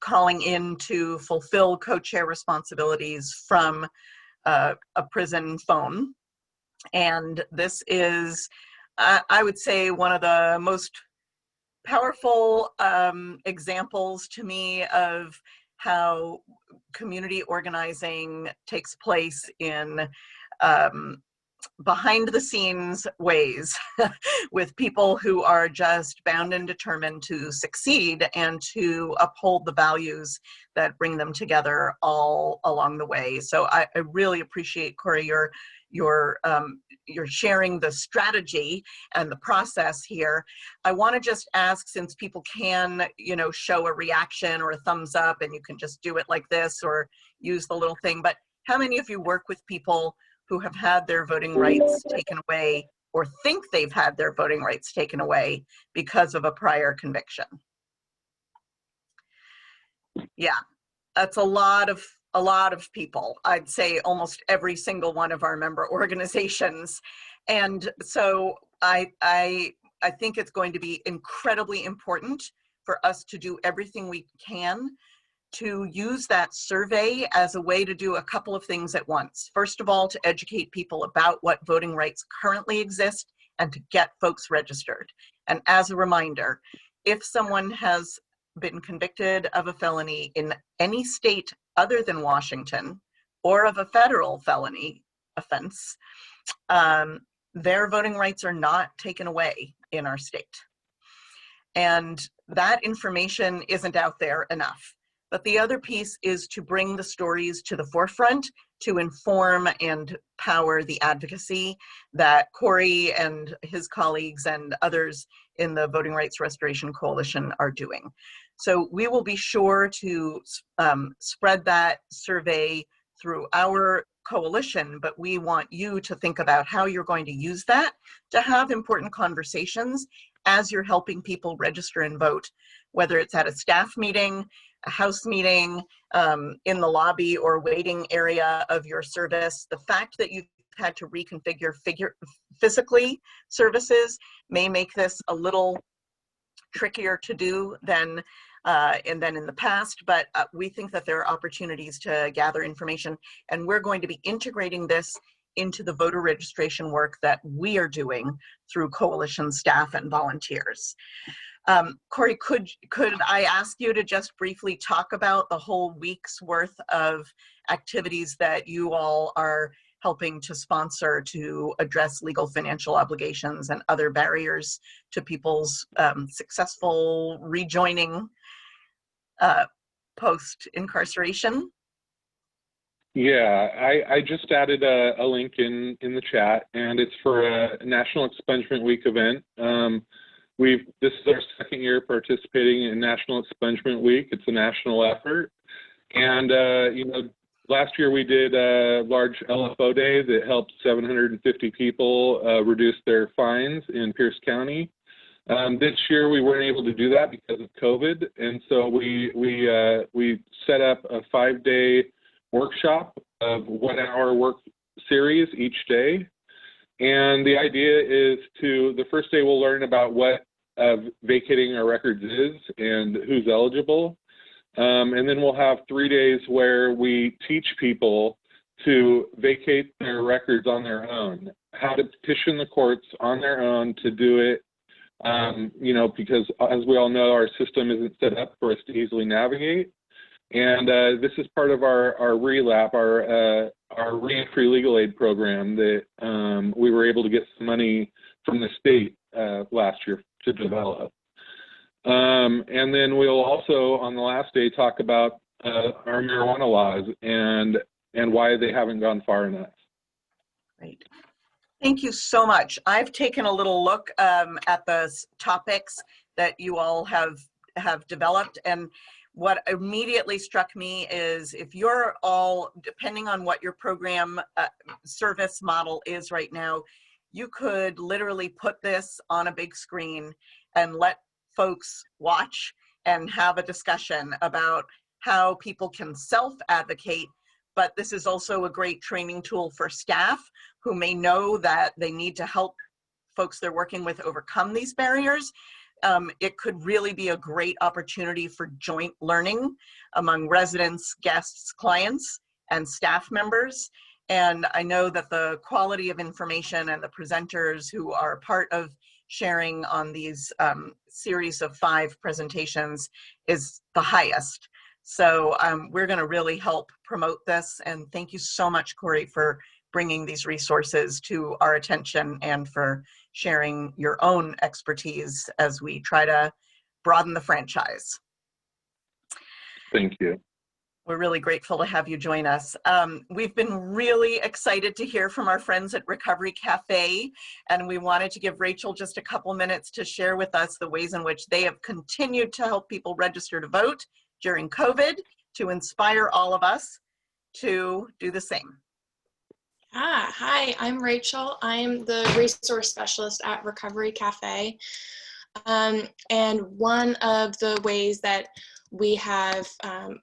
calling in to fulfill co-chair responsibilities from a prison phone. And this is, I would say, one of the most powerful examples to me of how community organizing takes place in behind the scenes ways with people who are just bound and determined to succeed and to uphold the values that bring them together all along the way. So I really appreciate, Corey, your sharing the strategy and the process here. I want to just ask, since people can, you know, show a reaction or a thumbs up, and you can just do it like this or use the little thing, but how many of you work with people who have had their voting rights taken away or think they've had their voting rights taken away because of a prior conviction? Yeah, that's a lot of people. I'd say almost every single one of our member organizations. And so I think it's going to be incredibly important for us to do everything we can to use that survey as a way to do a couple of things at once. First of all, to educate people about what voting rights currently exist and to get folks registered. And as a reminder, if someone has been convicted of a felony in any state other than Washington, or of a federal felony offense, their voting rights are not taken away in our state. And that information isn't out there enough. But the other piece is to bring the stories to the forefront to inform and power the advocacy that Corey and his colleagues and others in the Voting Rights Restoration Coalition are doing. So we will be sure to spread that survey through our coalition, but we want you to think about how you're going to use that to have important conversations as you're helping people register and vote, whether it's at a staff meeting, a house meeting, in the lobby or waiting area of your service. The fact that you've had to reconfigure physically services may make this a little trickier to do than in the past, but we think that there are opportunities to gather information, and we're going to be integrating this into the voter registration work that we are doing through coalition staff and volunteers. Corey, could I ask you to just briefly talk about the whole week's worth of activities that you all are helping to sponsor to address legal financial obligations and other barriers to people's successful rejoining post-incarceration? Yeah, I just added a link in the chat, and it's for a National Expungement Week event. This is our second year participating in National Expungement Week. It's a national effort. And, last year we did a large LFO day that helped 750 people reduce their fines in Pierce County. This year we weren't able to do that because of COVID. And so we set up a 5-day workshop of 1-hour work series each day. And the idea is the first day we'll learn about what vacating our records is and who's eligible. And then we'll have 3 days where we teach people to vacate their records on their own, how to petition the courts on their own to do it, because as we all know, our system isn't set up for us to easily navigate. And this is part of our RELAP, our reentry legal aid program that we were able to get some money from the state last year to develop. And then we'll also, on the last day, talk about our marijuana laws and why they haven't gone far enough. Great. Thank you so much. I've taken a little look at the topics that you all have developed, and what immediately struck me is if you're all, depending on what your program service model is right now, you could literally put this on a big screen and let folks watch and have a discussion about how people can self-advocate. But this is also a great training tool for staff who may know that they need to help folks they're working with overcome these barriers. It could really be a great opportunity for joint learning among residents, guests, clients, and staff members. And I know that the quality of information and the presenters who are part of sharing on these series of 5 presentations is the highest. So we're going to really help promote this. And thank you so much, Corey, for bringing these resources to our attention and for sharing your own expertise as we try to broaden the franchise. Thank you. We're really grateful to have you join us. We've been really excited to hear from our friends at Recovery Café, and we wanted to give Rachel just a couple minutes to share with us the ways in which they have continued to help people register to vote during COVID, to inspire all of us to do the same. Hi, I'm Rachel. I'm the resource specialist at Recovery Café. And one of the ways that we have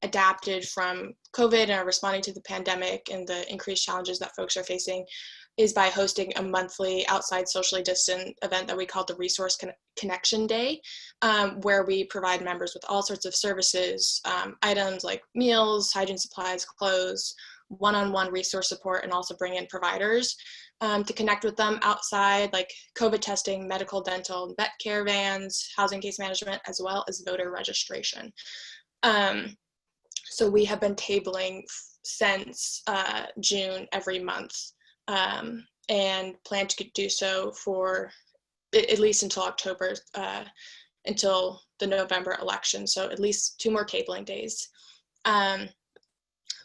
adapted from COVID and are responding to the pandemic and the increased challenges that folks are facing is by hosting a monthly outside socially distant event that we call the Resource Connection Day, where we provide members with all sorts of services, items like meals, hygiene supplies, clothes, one-on-one resource support, and also bring in providers to connect with them outside, like COVID testing, medical, dental, vet care vans, housing case management, as well as voter registration. So we have been tabling since June every month, and plan to do so for at least until October, until the November election. So at least 2 more tabling days.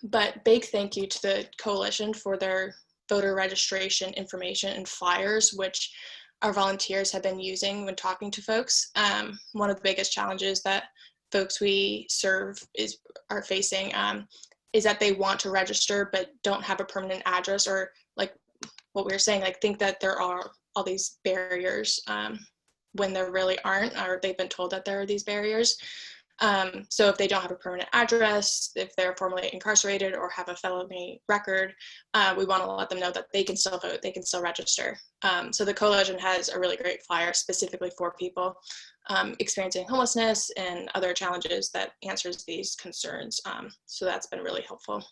But big thank you to the coalition for their voter registration information and flyers, which our volunteers have been using when talking to folks. One of the biggest challenges that folks we serve are facing is that they want to register but don't have a permanent address, or like what we were saying, like think that there are all these barriers when there really aren't, or they've been told that there are these barriers. So if they don't have a permanent address, if they're formerly incarcerated or have a felony record, we want to let them know that they can still vote, they can still register. So the coalition has a really great flyer specifically for people experiencing homelessness and other challenges that answers these concerns. So that's been really helpful.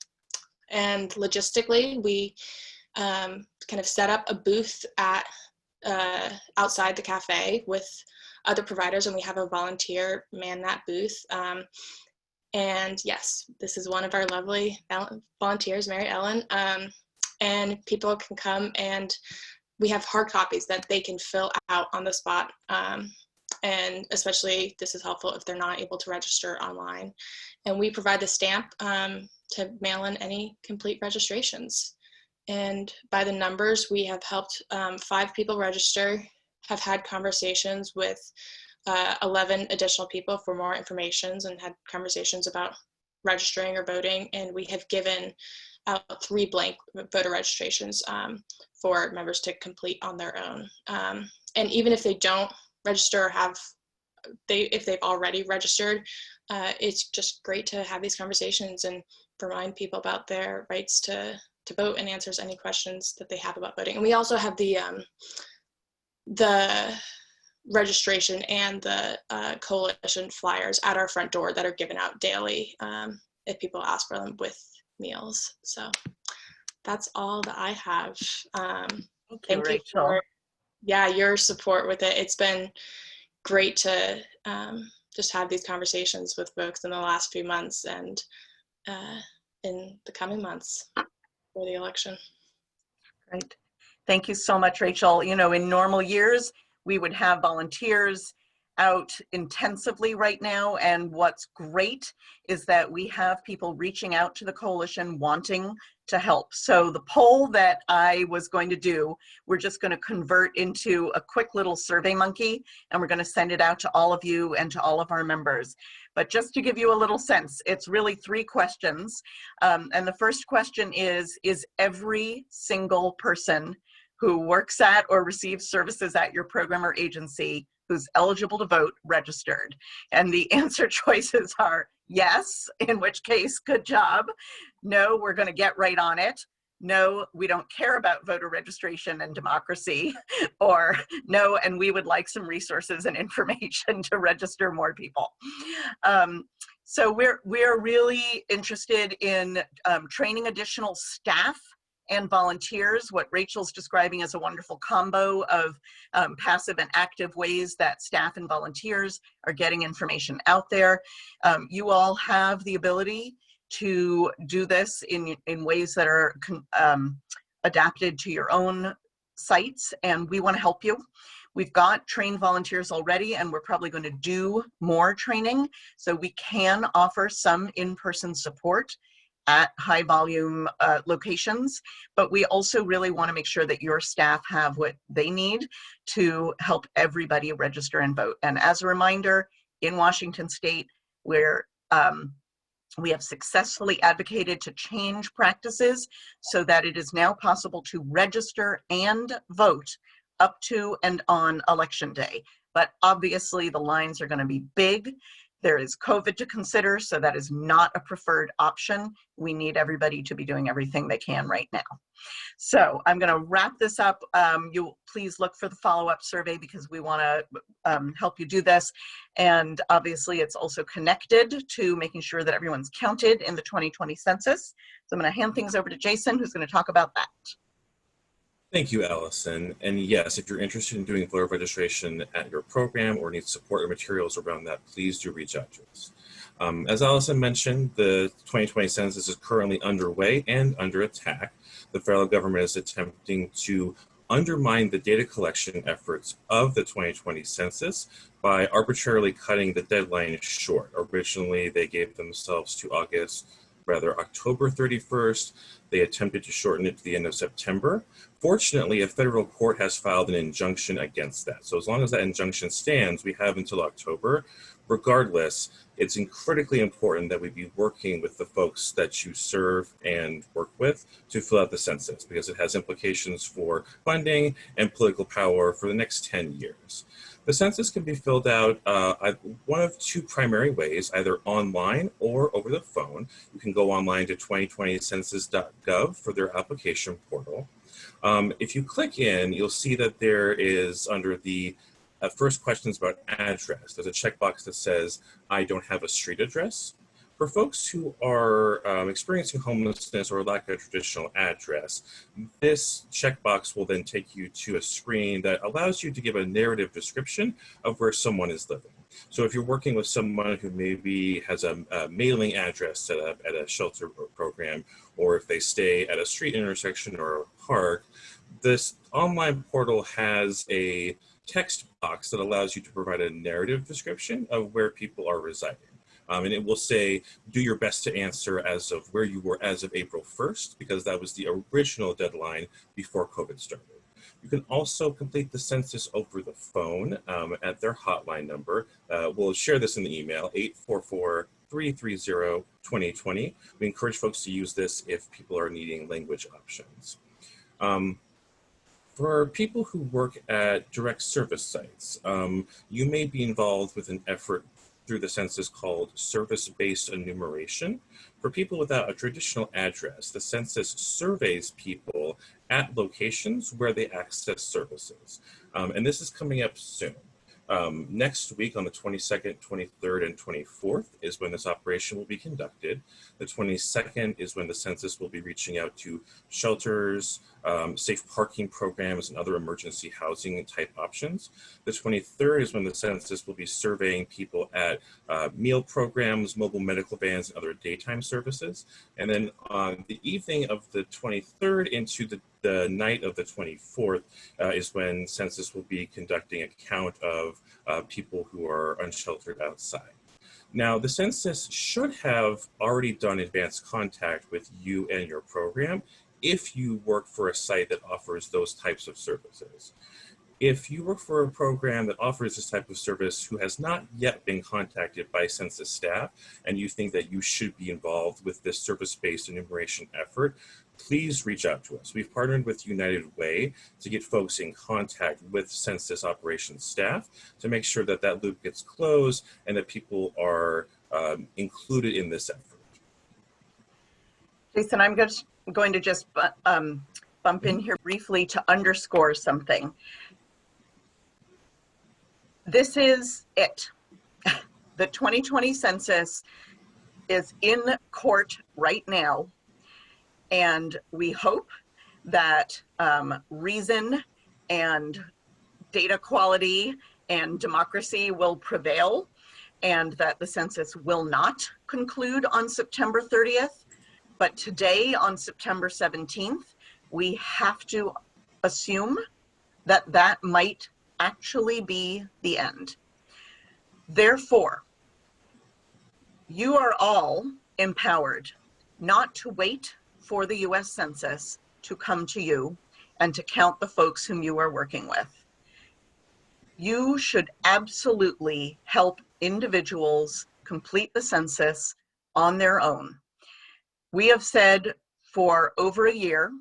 And logistically, we kind of set up a booth at outside the cafe with other providers, and we have a volunteer man that booth. And yes, this is one of our lovely volunteers, Mary Ellen, and people can come, and we have hard copies that they can fill out on the spot. And especially this is helpful if they're not able to register online. And we provide the stamp to mail in any complete registrations. And by the numbers, we have helped 5 people register, have had conversations with 11 additional people for more information, and had conversations about registering or voting. And we have given out 3 blank voter registrations for members to complete on their own. And even if they don't register or if they've already registered, it's just great to have these conversations and remind people about their rights to vote, and answers any questions that they have about voting. And we also have the registration and the coalition flyers at our front door that are given out daily if people ask for them, with meals. So that's all that I have. Thank you, Rachel. For, your support with it. It's been great to just have these conversations with folks in the last few months and in the coming months for the election. Great. Thank you so much, Rachel. You know, in normal years, we would have volunteers out intensively right now. And what's great is that we have people reaching out to the coalition wanting to help. So the poll that I was going to do, we're just going to convert into a quick little Survey Monkey, and we're going to send it out to all of you and to all of our members. But just to give you a little sense, it's really 3 questions. And the first question is every single person who works at or receives services at your program or agency who's eligible to vote registered? And the answer choices are yes, in which case, good job. No, we're going to get right on it. No, we don't care about voter registration and democracy. Or no, and we would like some resources and information to register more people. So we're really interested in training additional staff and volunteers, what Rachel's describing as a wonderful combo of passive and active ways that staff and volunteers are getting information out there. You all have the ability to do this in ways that are adapted to your own sites, and we want to help you. We've got trained volunteers already, and we're probably going to do more training, so we can offer some in-person support at high volume locations, but we also really want to make sure that your staff have what they need to help everybody register and vote. And as a reminder, in Washington State, where we have successfully advocated to change practices so that it is now possible to register and vote up to and on election day. But obviously the lines are going to be big. There is COVID to consider, so that is not a preferred option. We need everybody to be doing everything they can right now. So I'm going to wrap this up. You please look for the follow-up survey because we want to help you do this. And obviously it's also connected to making sure that everyone's counted in the 2020 census. So I'm going to hand things over to Jason, who's going to talk about that. Thank you, Allison. And yes, if you're interested in doing voter registration at your program or need support or materials around that, please do reach out to us. As Allison mentioned, the 2020 census is currently underway and under attack. The federal government is attempting to undermine the data collection efforts of the 2020 census by arbitrarily cutting the deadline short. Originally, they gave themselves to October 31st. They attempted to shorten it to the end of September. Fortunately, a federal court has filed an injunction against that. So as long as that injunction stands, we have until October. Regardless, it's critically important that we be working with the folks that you serve and work with to fill out the census, because it has implications for funding and political power for the next 10 years. The census can be filled out one of two primary ways, either online or over the phone. You can go online to 2020census.gov for their application portal. If you click in, you'll see that there is, under the first questions about address, there's a checkbox that says, I don't have a street address. For folks who are experiencing homelessness or lack of a traditional address, this checkbox will then take you to a screen that allows you to give a narrative description of where someone is living. So if you're working with someone who maybe has a mailing address set up at a shelter program, or if they stay at a street intersection or a park, this online portal has a text box that allows you to provide a narrative description of where people are residing. And it will say, do your best to answer as of where you were as of April 1st, because that was the original deadline before COVID started. You can also complete the census over the phone at their hotline number. We'll share this in the email, 844-330-2020. We encourage folks to use this if people are needing language options. For people who work at direct service sites, you may be involved with an effort through the census called service-based enumeration. For people without a traditional address, the census surveys people at locations where they access services. And this is coming up soon. Next week on the 22nd, 23rd, and 24th is when this operation will be conducted. The 22nd is when the census will be reaching out to shelters, safe parking programs, and other emergency housing type options. The 23rd is when the census will be surveying people at meal programs, mobile medical vans, and other daytime services. And then on the evening of the 23rd into the night of the 24th is when census will be conducting a count of people who are unsheltered outside. Now, the census should have already done advanced contact with you and your program if you work for a site that offers those types of services. If you work for a program that offers this type of service who has not yet been contacted by census staff, and you think that you should be involved with this service-based enumeration effort, please reach out to us. We've partnered with United Way to get folks in contact with census operations staff to make sure that that loop gets closed and that people are included in this effort. Jason, I'm going to just bump in here briefly to underscore something. This is it. The 2020 census is in court right now, and we hope that reason and data quality and democracy will prevail, and that the census will not conclude on September 30th. But today, on September 17th, we have to assume that that might actually be the end. Therefore, you are all empowered not to wait for the US Census to come to you and to count the folks whom you are working with. You should absolutely help individuals complete the census on their own. We have said for over a year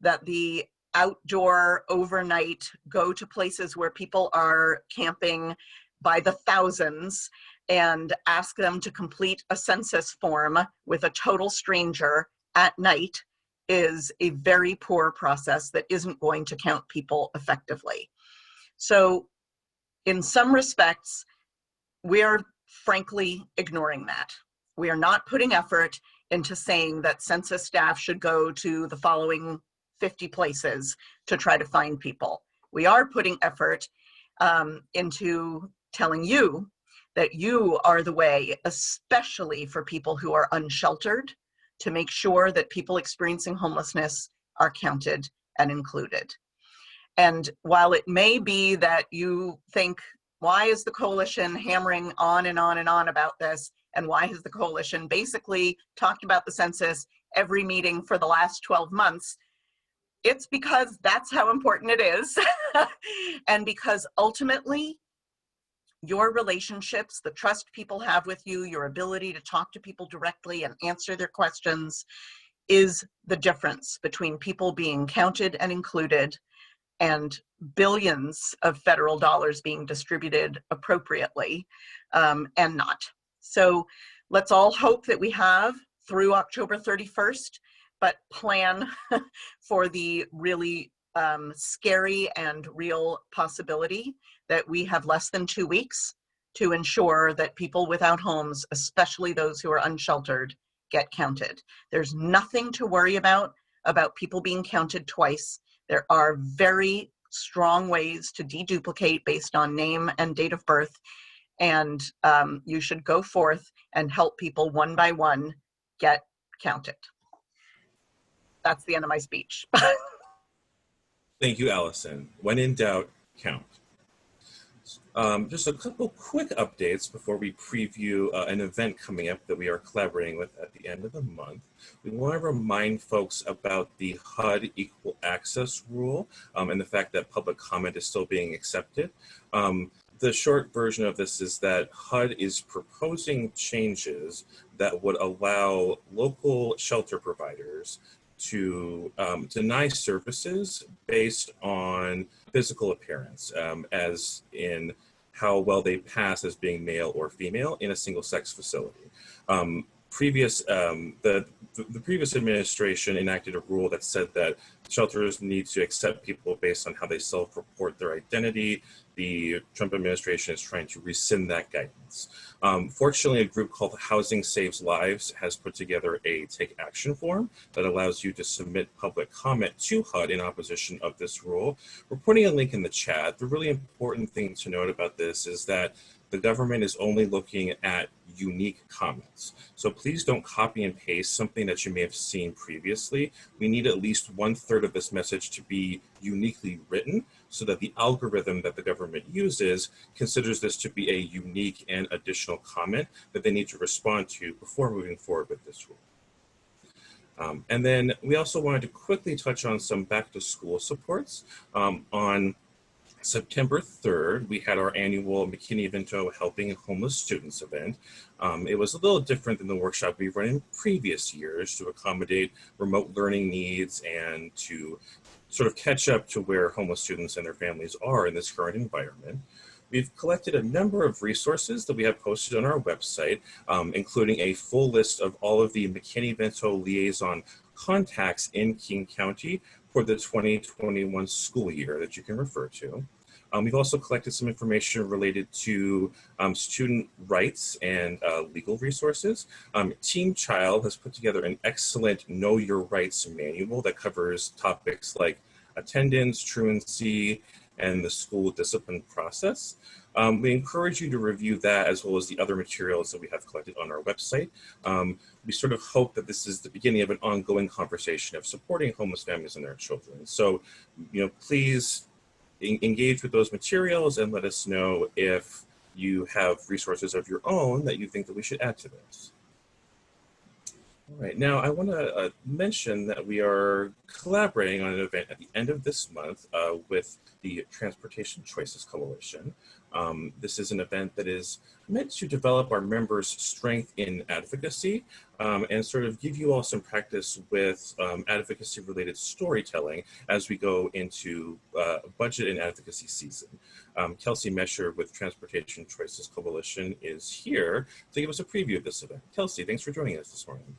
that the outdoor overnight go to places where people are camping by the thousands and ask them to complete a census form with a total stranger at night is a very poor process that isn't going to count people effectively. So in some respects, we are frankly ignoring that. We are not putting effort into saying that census staff should go to the following 50 places to try to find people. We are putting effort into telling you that you are the way, especially for people who are unsheltered, to make sure that people experiencing homelessness are counted and included. And while it may be that you think, why is the coalition hammering on and on and on about this? And why has the coalition basically talked about the census every meeting for the last 12 months? It's because that's how important it is. And because ultimately, your relationships, the trust people have with you, your ability to talk to people directly and answer their questions is the difference between people being counted and included and billions of federal dollars being distributed appropriately and not. So let's all hope that we have through October 31st, but plan for the really scary and real possibility that we have less than 2 weeks to ensure that people without homes, especially those who are unsheltered, get counted. There's nothing to worry about people being counted twice. There are very strong ways to deduplicate based on name and date of birth. And you should go forth and help people one by one get counted. That's the end of my speech. Thank you, Allison. When in doubt, count. Just a couple quick updates before we preview an event coming up that we are collaborating with at the end of the month. We want to remind folks about the HUD equal access rule and the fact that public comment is still being accepted. The short version of this is that HUD is proposing changes that would allow local shelter providers to deny services based on physical appearance, as in how well they pass as being male or female in a single-sex facility. The previous administration enacted a rule that said that shelters need to accept people based on how they self-report their identity. The Trump administration is trying to rescind that guidance. Fortunately, a group called Housing Saves Lives has put together a take action form that allows you to submit public comment to HUD in opposition of this rule. We're putting a link in the chat. The really important thing to note about this is that the government is only looking at unique comments. So please don't copy and paste something that you may have seen previously. We need at least 1/3 of this message to be uniquely written so that the algorithm that the government uses considers this to be a unique and additional comment that they need to respond to before moving forward with this rule. And then we also wanted to quickly touch on some back to school supports. On September 3rd, we had our annual McKinney-Vento Helping Homeless Students event. It was a little different than the workshop we've run in previous years to accommodate remote learning needs and to sort of catch up to where homeless students and their families are in this current environment. We've collected a number of resources that we have posted on our website, including a full list of all of the McKinney-Vento liaison contacts in King County for the 2021 school year that you can refer to. We've also collected some information related to student rights and legal resources. Team Child has put together an excellent Know Your Rights manual that covers topics like attendance, truancy, and the school discipline process. We encourage you to review that as well as the other materials that we have collected on our website. We sort of hope that this is the beginning of an ongoing conversation of supporting homeless families and their children. So, please engage with those materials and let us know if you have resources of your own that you think that we should add to this. All right, now I want to mention that we are collaborating on an event at the end of this month with the Transportation Choices Coalition. This is an event that is meant to develop our members' strength in advocacy and sort of give you all some practice with advocacy-related storytelling as we go into budget and advocacy season. Kelsey Mesher with Transportation Choices Coalition is here to give us a preview of this event. Kelsey, thanks for joining us this morning.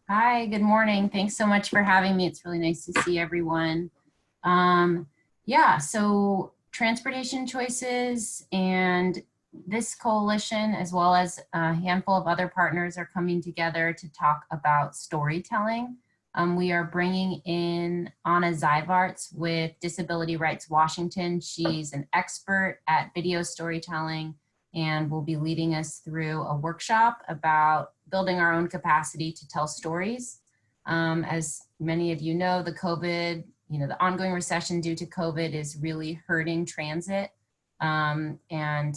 Hi, good morning. Thanks so much for having me. It's really nice to see everyone. Yeah, so Transportation Choices and this coalition, as well as a handful of other partners, are coming together to talk about storytelling. We are bringing in Anna Zeivarts with Disability Rights Washington. She's an expert at video storytelling and will be leading us through a workshop about building our own capacity to tell stories. As many of you know, the ongoing recession due to COVID is really hurting transit. And,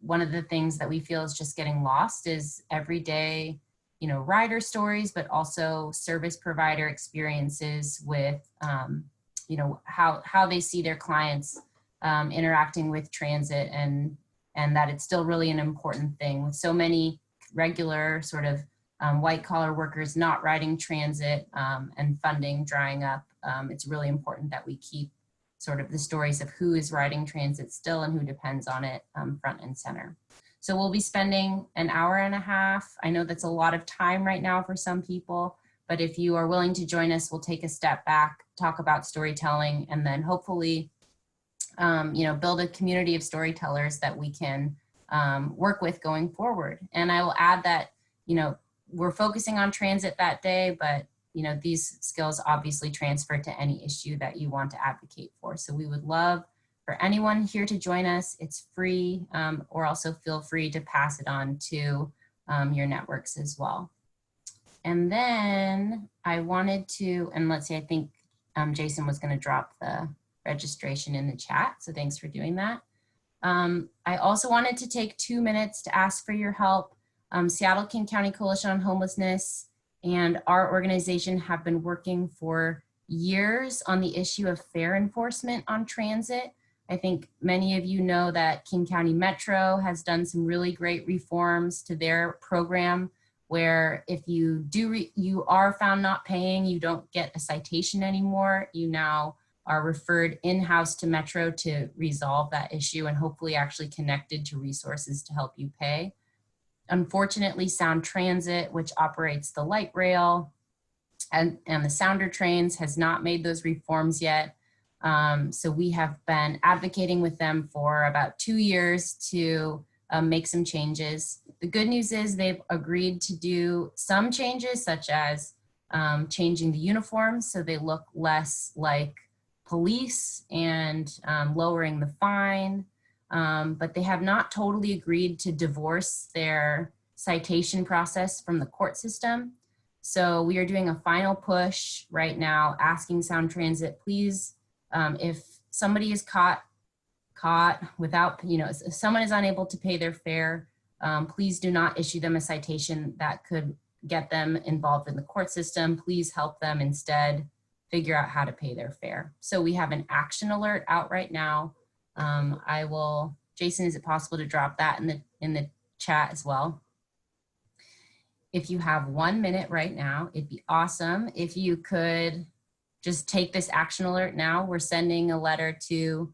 one of the things that we feel is just getting lost is everyday, rider stories, but also service provider experiences with, how they see their clients interacting with transit, and that it's still really an important thing with so many regular sort of white collar workers not riding transit and funding drying up. It's really important that we keep sort of the stories of who is riding transit still and who depends on it front and center. So we'll be spending an hour and a half. I know that's a lot of time right now for some people, but if you are willing to join us, we'll take a step back, talk about storytelling, and then hopefully, build a community of storytellers that we can work with going forward. And I will add that, we're focusing on transit that day, but these skills obviously transfer to any issue that you want to advocate for. So we would love for anyone here to join us. It's free, or also feel free to pass it on to your networks as well. And then I wanted to, and let's see, I think Jason was going to drop the registration in the chat. So thanks for doing that. I also wanted to take 2 minutes to ask for your help. Seattle King County Coalition on Homelessness and our organization have been working for years on the issue of fare enforcement on transit. I think many of you know that King County Metro has done some really great reforms to their program, where if you are found not paying, you don't get a citation anymore. You now are referred in-house to Metro to resolve that issue and hopefully actually connected to resources to help you pay. Unfortunately, Sound Transit, which operates the light rail and the Sounder trains, has not made those reforms yet. So we have been advocating with them for about 2 years to make some changes. The good news is they've agreed to do some changes, such as changing the uniforms so they look less like police and lowering the fine. But they have not totally agreed to divorce their citation process from the court system. So we are doing a final push right now, asking Sound Transit, please, if somebody is caught without, if someone is unable to pay their fare, please do not issue them a citation that could get them involved in the court system. Please help them instead figure out how to pay their fare. So we have an action alert out right now. Jason, is it possible to drop that in the chat as well? If you have 1 minute right now, it'd be awesome if you could just take this action alert now. We're sending a letter to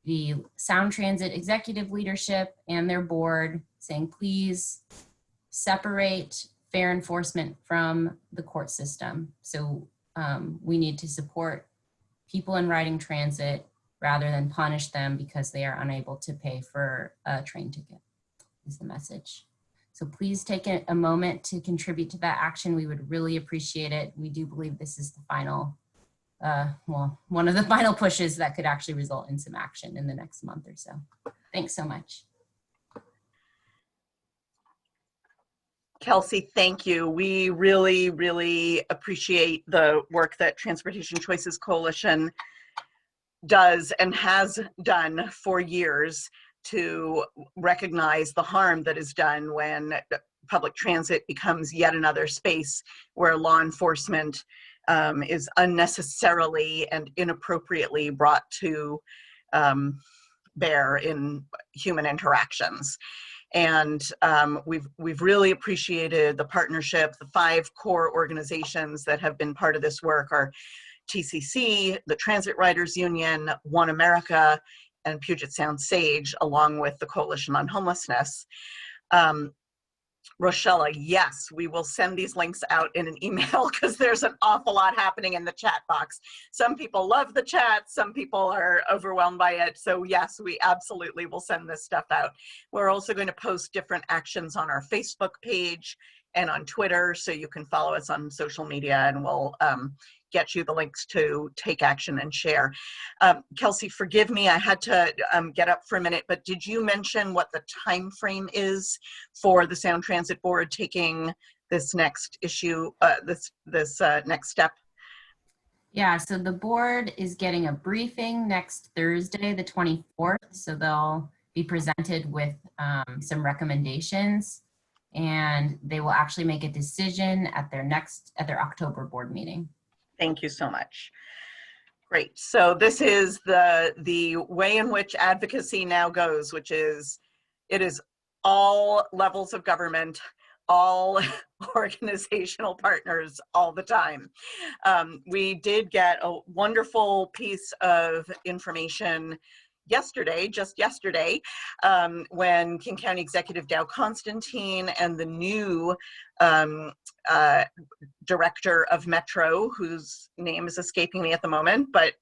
the Sound Transit executive leadership and their board saying, please separate fare enforcement from the court system. So we need to support people in riding transit rather than punish them because they are unable to pay for a train ticket, is the message. So please take a moment to contribute to that action. We would really appreciate it. We do believe this is the final, one of the final pushes that could actually result in some action in the next month or so. Thanks so much. Kelsey, thank you. We really, really appreciate the work that Transportation Choices Coalition does and has done for years to recognize the harm that is done when public transit becomes yet another space where law enforcement is unnecessarily and inappropriately brought to bear in human interactions. And we've really appreciated the partnership. The 5 core organizations that have been part of this work are TCC, the Transit Riders Union, One America, and Puget Sound SAGE, along with the Coalition on Homelessness. Rochella, yes, we will send these links out in an email because there's an awful lot happening in the chat box. Some people love the chat, some people are overwhelmed by it. So yes, we absolutely will send this stuff out. We're also going to post different actions on our Facebook page and on Twitter, so you can follow us on social media, and we'll get you the links to take action and share. Kelsey, forgive me, I had to get up for a minute, but did you mention what the time frame is for the Sound Transit Board taking this next issue, this next step? Yeah, so the board is getting a briefing next Thursday, the 24th. So they'll be presented with some recommendations, and they will actually make a decision at their October board meeting. Thank you so much. Great. So this is the way in which advocacy now goes, which is it is all levels of government, all organizational partners all the time. We did get a wonderful piece of information yesterday, just yesterday, when King County Executive Dow Constantine and the new director of Metro, whose name is escaping me at the moment, but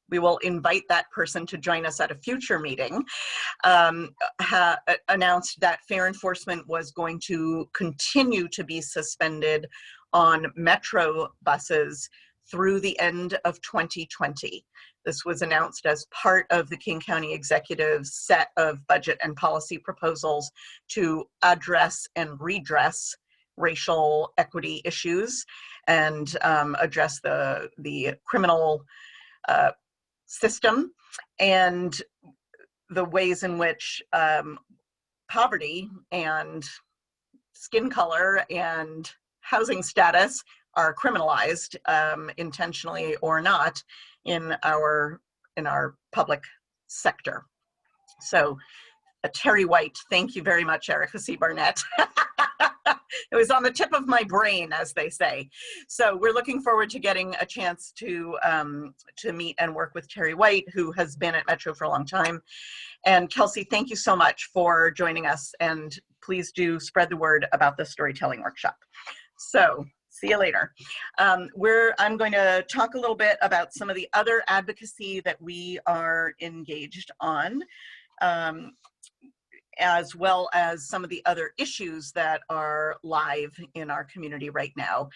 we will invite that person to join us at a future meeting, announced that fare enforcement was going to continue to be suspended on Metro buses through the end of 2020. This was announced as part of the King County Executive's set of budget and policy proposals to address and redress racial equity issues and address the criminal system and the ways in which poverty and skin color and housing status are criminalized, intentionally or not, in our public sector. So Terry White, thank you very much, Erica C. Barnett. It was on the tip of my brain, as they say. So we're looking forward to getting a chance to meet and work with Terry White, who has been at Metro for a long time. And Kelsey, thank you so much for joining us, and please do spread the word about the storytelling workshop. So see you later. I'm going to talk a little bit about some of the other advocacy that we are engaged on, as well as some of the other issues that are live in our community right now.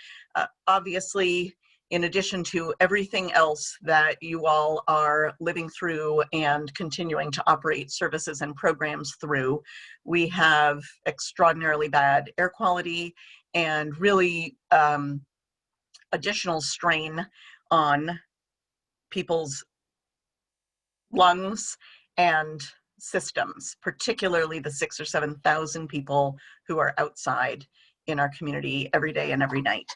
Obviously, in addition to everything else that you all are living through and continuing to operate services and programs through, we have extraordinarily bad air quality and really additional strain on people's lungs and systems, particularly the 6,000 or 7,000 people who are outside in our community every day and every night.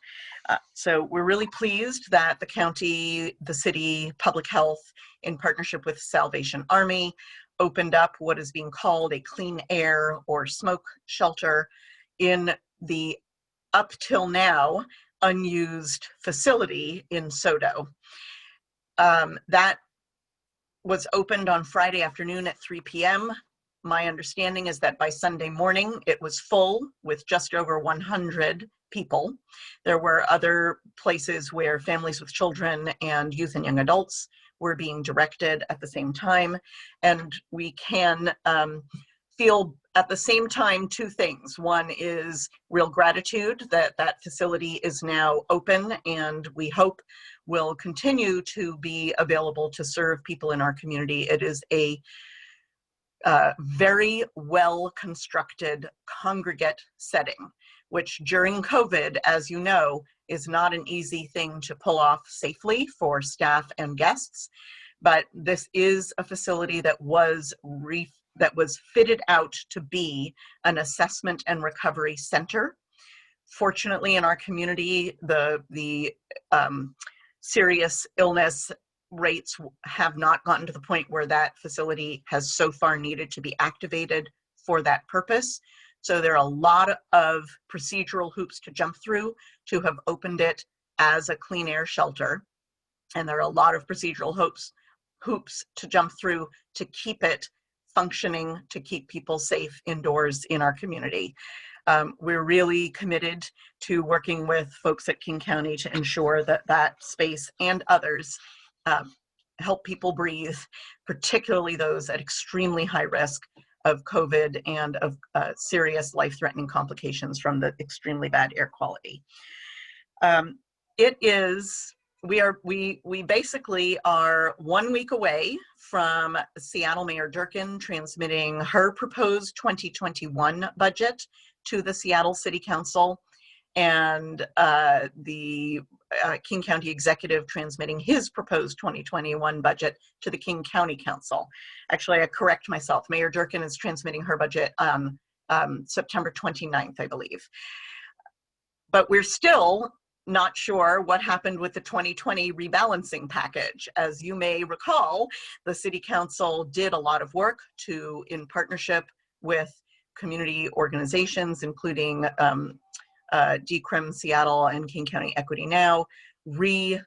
So we're really pleased that the county, the city, public health, in partnership with Salvation Army, opened up what is being called a clean air or smoke shelter in the up till now unused facility in Sodo. That was opened on Friday afternoon at 3 p.m. My understanding is that by Sunday morning, it was full with just over 100 people. There were other places where families with children and youth and young adults were being directed at the same time. And we can feel at the same time two things. One is real gratitude that that facility is now open, and we hope will continue to be available to serve people in our community. It is a very well constructed congregate setting, which during COVID, as you know, is not an easy thing to pull off safely for staff and guests. But this is a facility that was fitted out to be an assessment and recovery center. Fortunately, in our community, the serious illness rates have not gotten to the point where that facility has so far needed to be activated for that purpose. So there are a lot of procedural hoops to jump through to have opened it as a clean air shelter. And there are a lot of procedural hoops to jump through to keep it functioning, to keep people safe indoors in our community. We're really committed to working with folks at King County to ensure that that space and others help people breathe, particularly those at extremely high risk of COVID and of serious life-threatening complications from the extremely bad air quality. We basically are 1 week away from Seattle Mayor Durkin transmitting her proposed 2021 budget to the Seattle City Council, and the King County Executive transmitting his proposed 2021 budget to the King County Council. Actually, I correct myself. Mayor Durkin is transmitting her budget September 29th, I believe. But we're still not sure what happened with the 2020 rebalancing package. As you may recall, the City Council did a lot of work to, in partnership with community organizations, including DCRIM Seattle and King County Equity Now, rearrange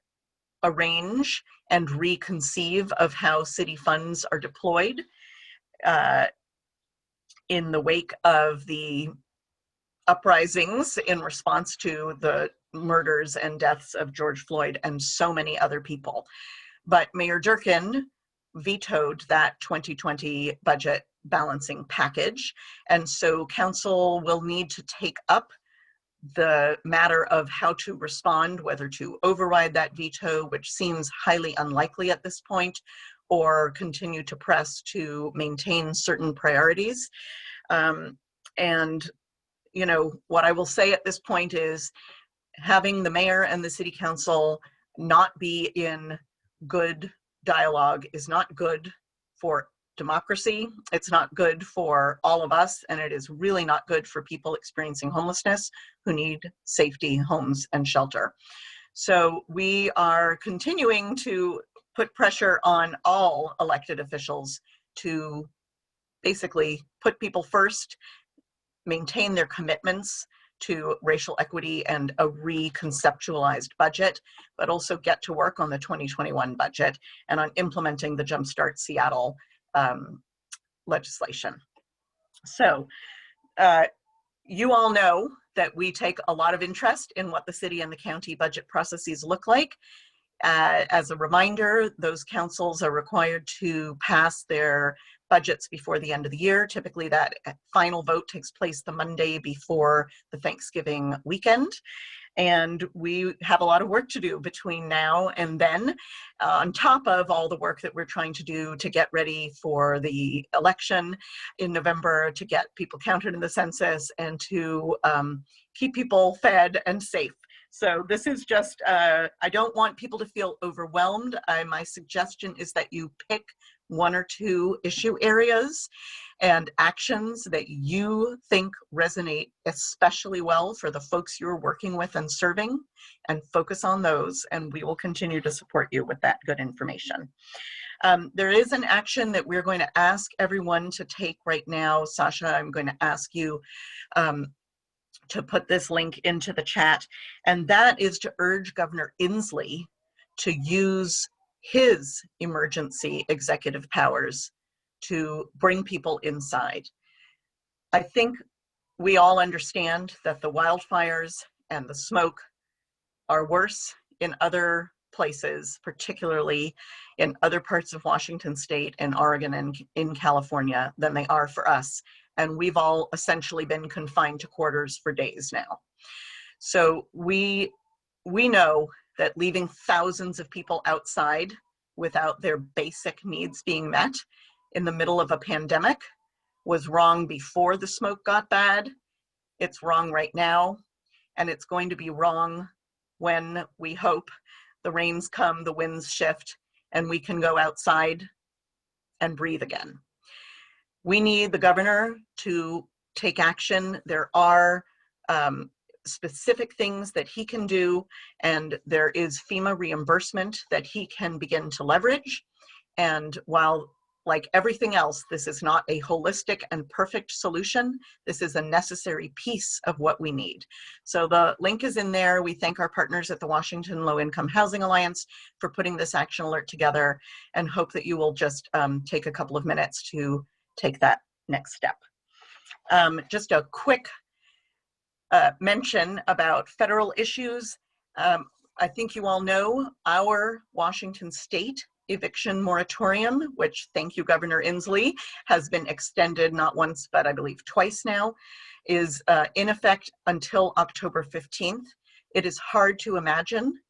and reconceive of how city funds are deployed in the wake of the uprisings in response to the murders and deaths of George Floyd and so many other people. But Mayor Durkin vetoed that 2020 budget balancing package. And so council will need to take up the matter of how to respond, whether to override that veto, which seems highly unlikely at this point, or continue to press to maintain certain priorities. And you know, what I will say at this point is having the mayor and the city council not be in good dialogue is not good for democracy. It's not good for all of us, and it is really not good for people experiencing homelessness who need safety, homes, and shelter. So we are continuing to put pressure on all elected officials to basically put people first, maintain their commitments to racial equity and a reconceptualized budget, but also get to work on the 2021 budget and on implementing the Jumpstart Seattle legislation. So you all know that we take a lot of interest in what the city and the county budget processes look like. As a reminder, those councils are required to pass their budgets before the end of the year. Typically that final vote takes place the Monday before the Thanksgiving weekend. And we have a lot of work to do between now and then, on top of all the work that we're trying to do to get ready for the election in November, to get people counted in the census, and to keep people fed and safe. So this is just, I don't want people to feel overwhelmed. My suggestion is that you pick 1 or 2 issue areas and actions that you think resonate especially well for the folks you're working with and serving, and focus on those, and we will continue to support you with that good information. There is an action that we're going to ask everyone to take right now. Sasha, I'm going to ask you to put this link into the chat, and that is to urge Governor Inslee to use his emergency executive powers to bring people inside. I think we all understand that the wildfires and the smoke are worse in other places, particularly in other parts of Washington State and Oregon and in California, than they are for us. And we've all essentially been confined to quarters for days now. So we know that leaving thousands of people outside without their basic needs being met in the middle of a pandemic was wrong before the smoke got bad. It's wrong right now, and it's going to be wrong when we hope the rains come, the winds shift, and we can go outside and breathe again. We need the governor to take action. There are specific things that he can do, and there is FEMA reimbursement that he can begin to leverage. And while, like everything else, this is not a holistic and perfect solution, this is a necessary piece of what we need. So the link is in there. We thank our partners at the Washington Low Income Housing Alliance for putting this action alert together, and hope that you will just take a couple of minutes to take that next step. Just a quick mention about federal issues. I think you all know our Washington State Eviction Moratorium, which, thank you, Governor Inslee, has been extended not once, but I believe twice now, is in effect until October 15th. It is hard to imagine.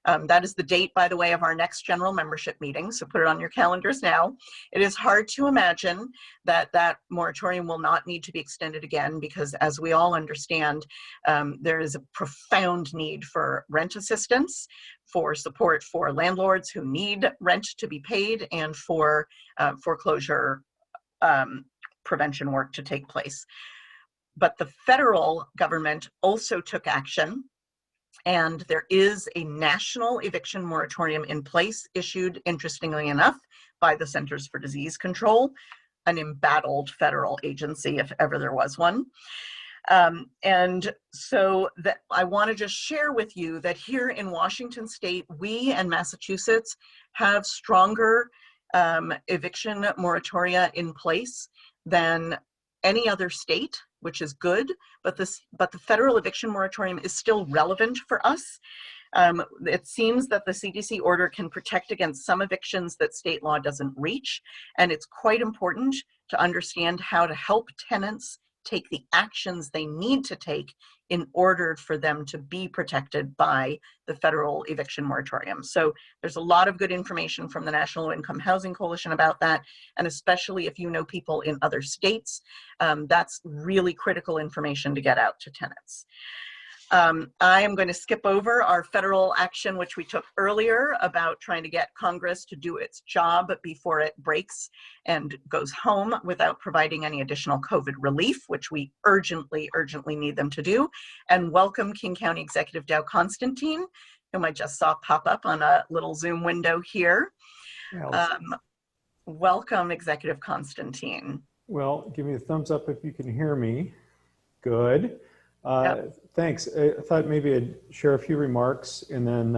That is the date, by the way, of our next general membership meeting, so put it on your calendars now. It is hard to imagine that that moratorium will not need to be extended again, because as we all understand, there is a profound need for rent assistance, for support for landlords who need rent to be paid, and for foreclosure prevention work to take place. But the federal government also took action, and there is a national eviction moratorium in place, issued, interestingly enough, by the Centers for Disease Control, an embattled federal agency if ever there was one. And so that I want to just share with you that here in Washington State, we and Massachusetts have stronger eviction moratoria in place than any other state, which is good, but the federal eviction moratorium is still relevant for us. It seems that the CDC order can protect against some evictions that state law doesn't reach, and it's quite important to understand how to help tenants take the actions they need to take in order for them to be protected by the federal eviction moratorium. So there's a lot of good information from the National Low Income Housing Coalition about that, and especially if you know people in other states, that's really critical information to get out to tenants. I am going to skip over our federal action, which we took earlier, about trying to get Congress to do its job before it breaks and goes home without providing any additional COVID relief, which we urgently, urgently need them to do. And welcome King County Executive Dow Constantine, whom I just saw pop up on a little Zoom window here. Welcome, Executive Constantine. Well, give me a thumbs up if you can hear me. Good. Thanks. I thought maybe I'd share a few remarks, and then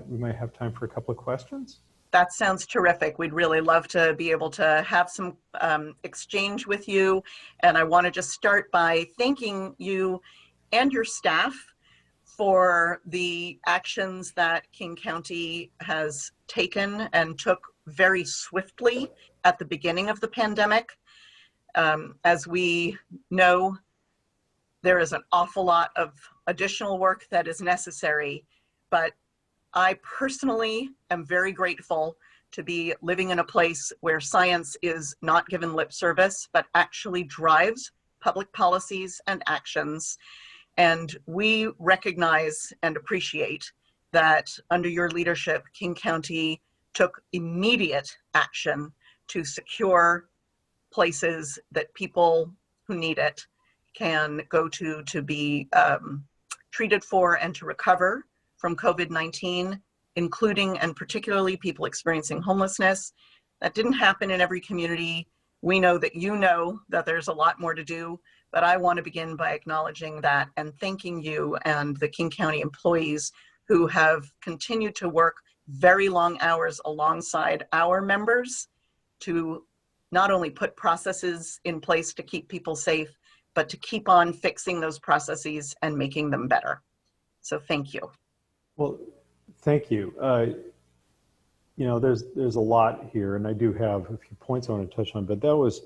we might have time for a couple of questions. That sounds terrific. We'd really love to be able to have some exchange with you. And I want to just start by thanking you and your staff for the actions that King County has taken and took very swiftly at the beginning of the pandemic. As we know, there is an awful lot of additional work that is necessary, but I personally am very grateful to be living in a place where science is not given lip service, but actually drives public policies and actions. And we recognize and appreciate that under your leadership, King County took immediate action to secure places that people who need it can go to be treated for and to recover from COVID-19, including and particularly people experiencing homelessness. That didn't happen in every community. We know that there's a lot more to do, but I want to begin by acknowledging that and thanking you and the King County employees who have continued to work very long hours alongside our members to not only put processes in place to keep people safe, but to keep on fixing those processes and making them better. So thank you. Well, thank you. You know, there's a lot here, and I do have a few points I want to touch on, but that was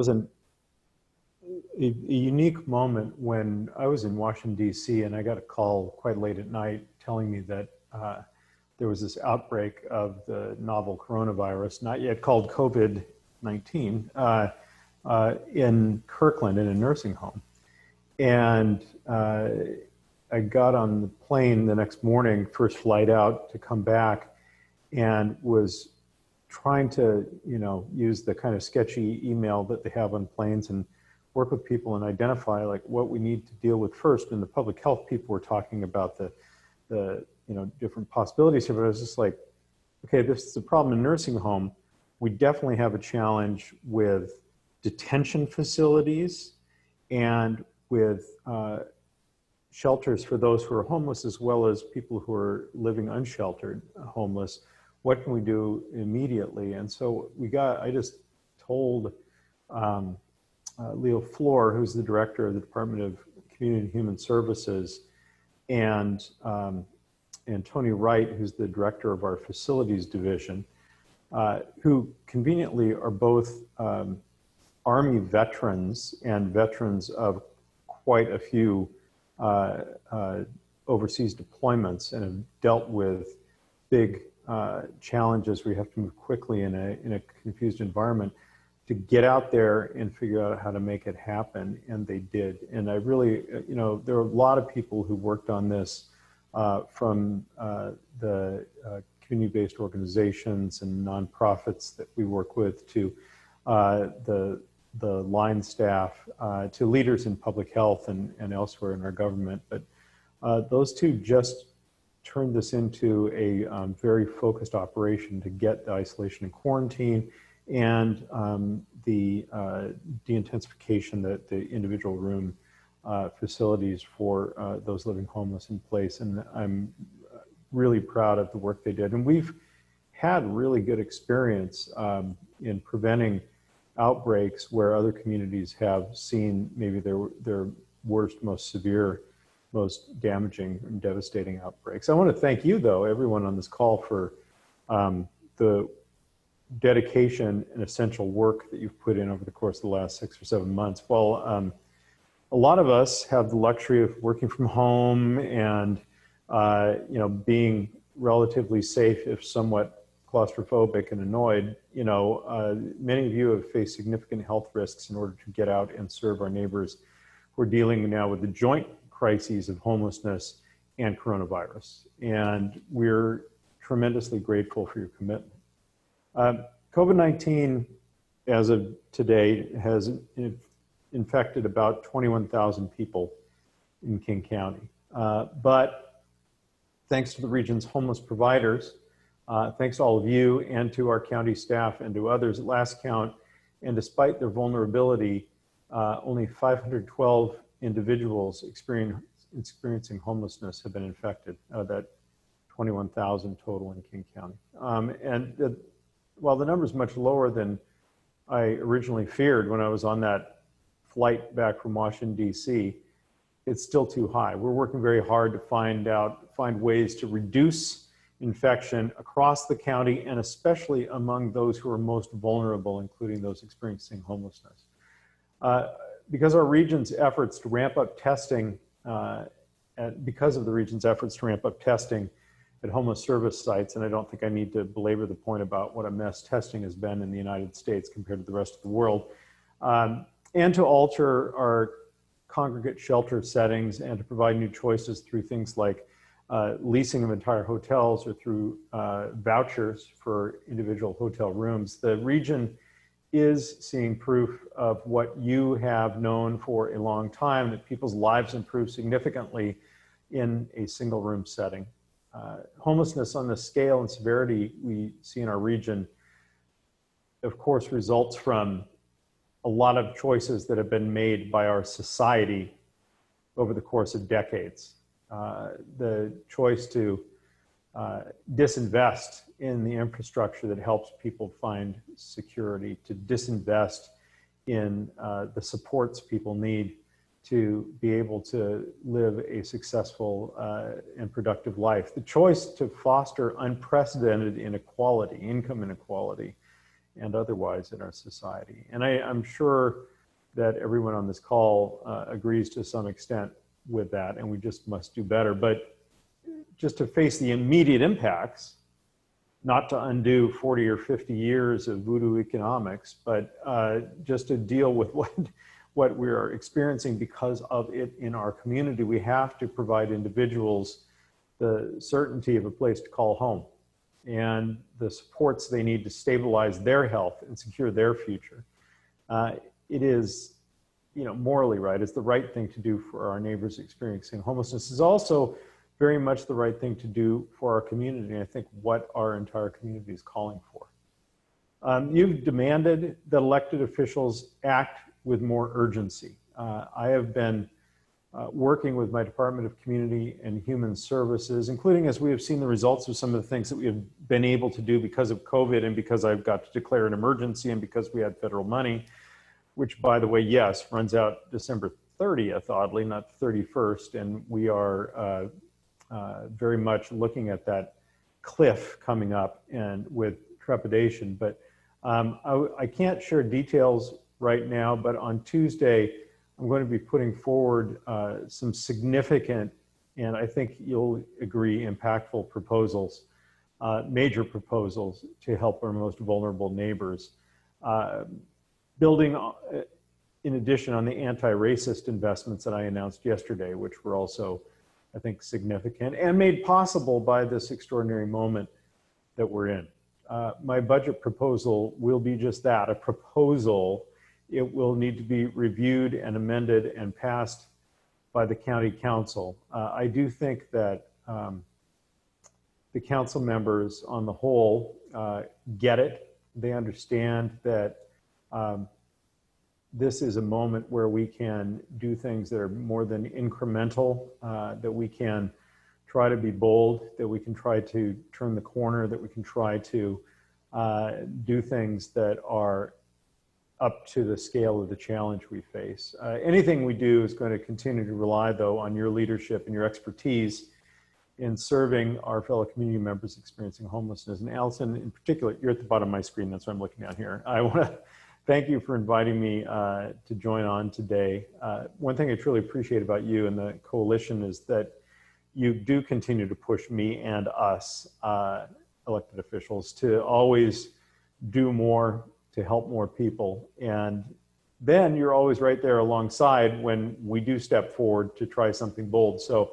a unique moment when I was in Washington, D.C., and I got a call quite late at night telling me that there was this outbreak of the novel coronavirus, not yet called COVID-19, in Kirkland in a nursing home. And I got on the plane the next morning, first flight out to come back, and was trying to, use the kind of sketchy email that they have on planes, and work with people and identify like what we need to deal with first. And the public health people were talking about the different possibilities here, but I was just like, okay, this is a problem in nursing home. We definitely have a challenge with detention facilities and with shelters for those who are homeless, as well as people who are living unsheltered, homeless. What can we do immediately? And so I just told Leo Floor, who's the director of the Department of Community and Human Services, and Tony Wright, who's the director of our facilities division, who conveniently are both Army veterans and veterans of quite a few overseas deployments and have dealt with big challenges where you have to move quickly in a confused environment to get out there and figure out how to make it happen, and they did. And I really, there are a lot of people who worked on this from the community-based organizations and nonprofits that we work with to the line staff, to leaders in public health and elsewhere in our government. But those two just turned this into a very focused operation to get the isolation and quarantine and the de-intensification, the individual room facilities for those living homeless in place. And I'm really proud of the work they did. And we've had really good experience in preventing outbreaks where other communities have seen maybe their worst, most severe, most damaging and devastating outbreaks. I want to thank you, though, everyone on this call, for the dedication and essential work that you've put in over the course of the last 6 or 7 months. Well, a lot of us have the luxury of working from home and being relatively safe, if somewhat claustrophobic and annoyed. Many of you have faced significant health risks in order to get out and serve our neighbors. We're dealing now with the joint crises of homelessness and coronavirus, and we're tremendously grateful for your commitment. COVID-19, as of today, has infected about 21,000 people in King County. But thanks to the region's homeless providers, thanks to all of you and to our county staff and to others at last count, and despite their vulnerability, only 512 individuals experiencing homelessness have been infected, that 21,000 total in King County. While the number is much lower than I originally feared when I was on that flight back from Washington, D.C., it's still too high. We're working very hard to find ways to reduce infection across the county, and especially among those who are most vulnerable, including those experiencing homelessness. Because our region's efforts to ramp up testing, because of the region's efforts to ramp up testing at homeless service sites, and I don't think I need to belabor the point about what a mess testing has been in the United States compared to the rest of the world, and to alter our congregate shelter settings and to provide new choices through things like leasing of entire hotels or through vouchers for individual hotel rooms. The region is seeing proof of what you have known for a long time, that people's lives improve significantly in a single room setting. Homelessness on the scale and severity we see in our region, of course, results from a lot of choices that have been made by our society over the course of decades. The choice to disinvest in the infrastructure that helps people find security, to disinvest in the supports people need to be able to live a successful and productive life. The choice to foster unprecedented inequality, income inequality, and otherwise in our society. And I'm sure that everyone on this call agrees to some extent with that, and we just must do better. But just to face the immediate impacts, not to undo 40 or 50 years of voodoo economics, but just to deal with what we are experiencing because of it in our community, we have to provide individuals the certainty of a place to call home and the supports they need to stabilize their health and secure their future. It is morally right, is the right thing to do for our neighbors experiencing homelessness, is also very much the right thing to do for our community, and I think what our entire community is calling for. You've demanded that elected officials act with more urgency. I have been working with my Department of Community and Human Services, including as we have seen the results of some of the things that we have been able to do because of COVID and because I've got to declare an emergency and because we had federal money, which, by the way, yes, runs out December 30th, oddly, not 31st. And we are very much looking at that cliff coming up and with trepidation. But I can't share details right now, but on Tuesday, I'm going to be putting forward some significant, and I think you'll agree, impactful proposals, major proposals to help our most vulnerable neighbors. Building, in addition, on the anti-racist investments that I announced yesterday, which were also, I think, significant and made possible by this extraordinary moment that we're in. My budget proposal will be just that, a proposal. It will need to be reviewed and amended and passed by the county council. I do think that the council members on the whole get it. They understand that this is a moment where we can do things that are more than incremental, that we can try to be bold, that we can try to turn the corner, that we can try to do things that are up to the scale of the challenge we face. Anything we do is going to continue to rely, though, on your leadership and your expertise in serving our fellow community members experiencing homelessness. And Allison, in particular, you're at the bottom of my screen, that's what I'm looking at here. I want to thank you for inviting me to join on today. One thing I truly appreciate about you and the coalition is that you do continue to push me and us, elected officials, to always do more, to help more people. And then you're always right there alongside when we do step forward to try something bold. So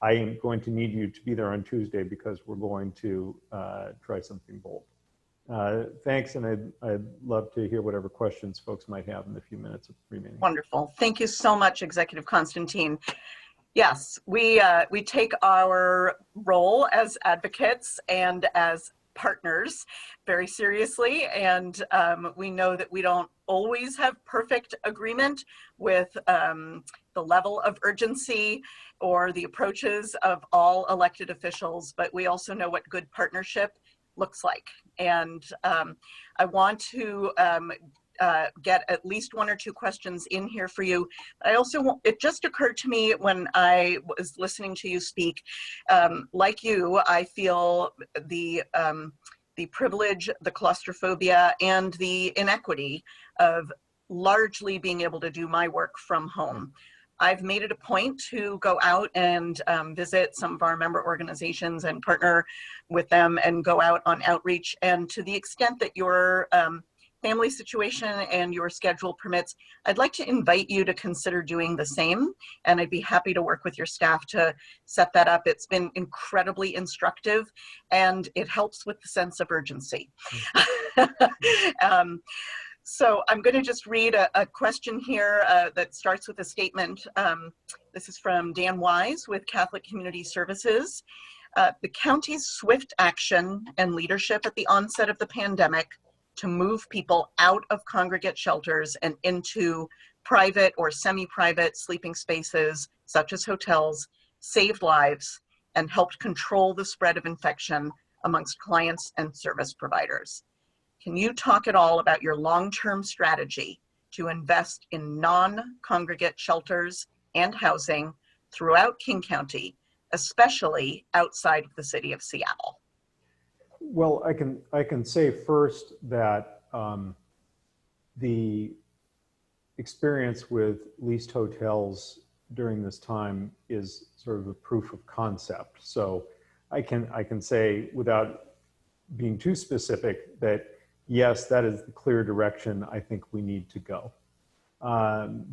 I am going to need you to be there on Tuesday because we're going to try something bold. Thanks, and I'd love to hear whatever questions folks might have in the few minutes remaining. Wonderful. Thank you so much, Executive Constantine. Yes, we take our role as advocates and as partners very seriously, and we know that we don't always have perfect agreement with the level of urgency or the approaches of all elected officials, but we also know what good partnership looks like. And I want to get at least one or two questions in here for you. I also, it just occurred to me when I was listening to you speak, like you, I feel the privilege, the claustrophobia, and the inequity of largely being able to do my work from home. I've made it a point to go out and visit some of our member organizations and partner with them and go out on outreach. And to the extent that your family situation and your schedule permits, I'd like to invite you to consider doing the same. And I'd be happy to work with your staff to set that up. It's been incredibly instructive and it helps with the sense of urgency. So I'm going to just read a question here that starts with a statement. This is from Dan Wise with Catholic Community Services. The county's swift action and leadership at the onset of the pandemic to move people out of congregate shelters and into private or semi-private sleeping spaces, such as hotels, saved lives and helped control the spread of infection amongst clients and service providers. Can you talk at all about your long-term strategy to invest in non-congregate shelters and housing throughout King County, especially outside of the city of Seattle? Well, I can say first that the experience with leased hotels during this time is sort of a proof of concept. So I can say without being too specific that yes, that is the clear direction I think we need to go,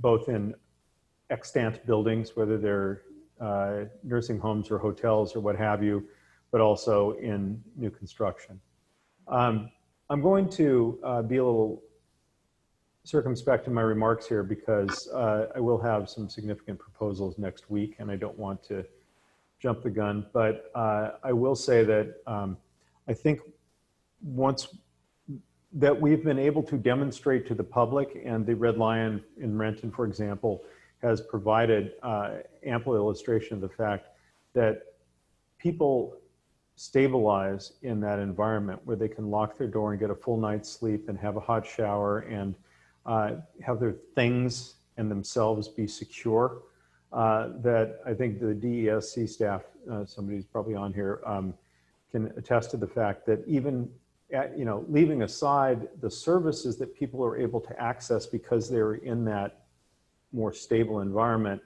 both in extant buildings, whether they're nursing homes or hotels or what have you, but also in new construction. I'm going to be a little circumspect in my remarks here because I will have some significant proposals next week, and I don't want to jump the gun. But I will say that I think once that we've been able to demonstrate to the public, and the Red Lion in Renton, for example, has provided ample illustration of the fact that people stabilize in that environment where they can lock their door and get a full night's sleep and have a hot shower and have their things and themselves be secure. That I think the DESC staff, somebody's probably on here, can attest to the fact that even at, leaving aside the services that people are able to access because they're in that more stable environment,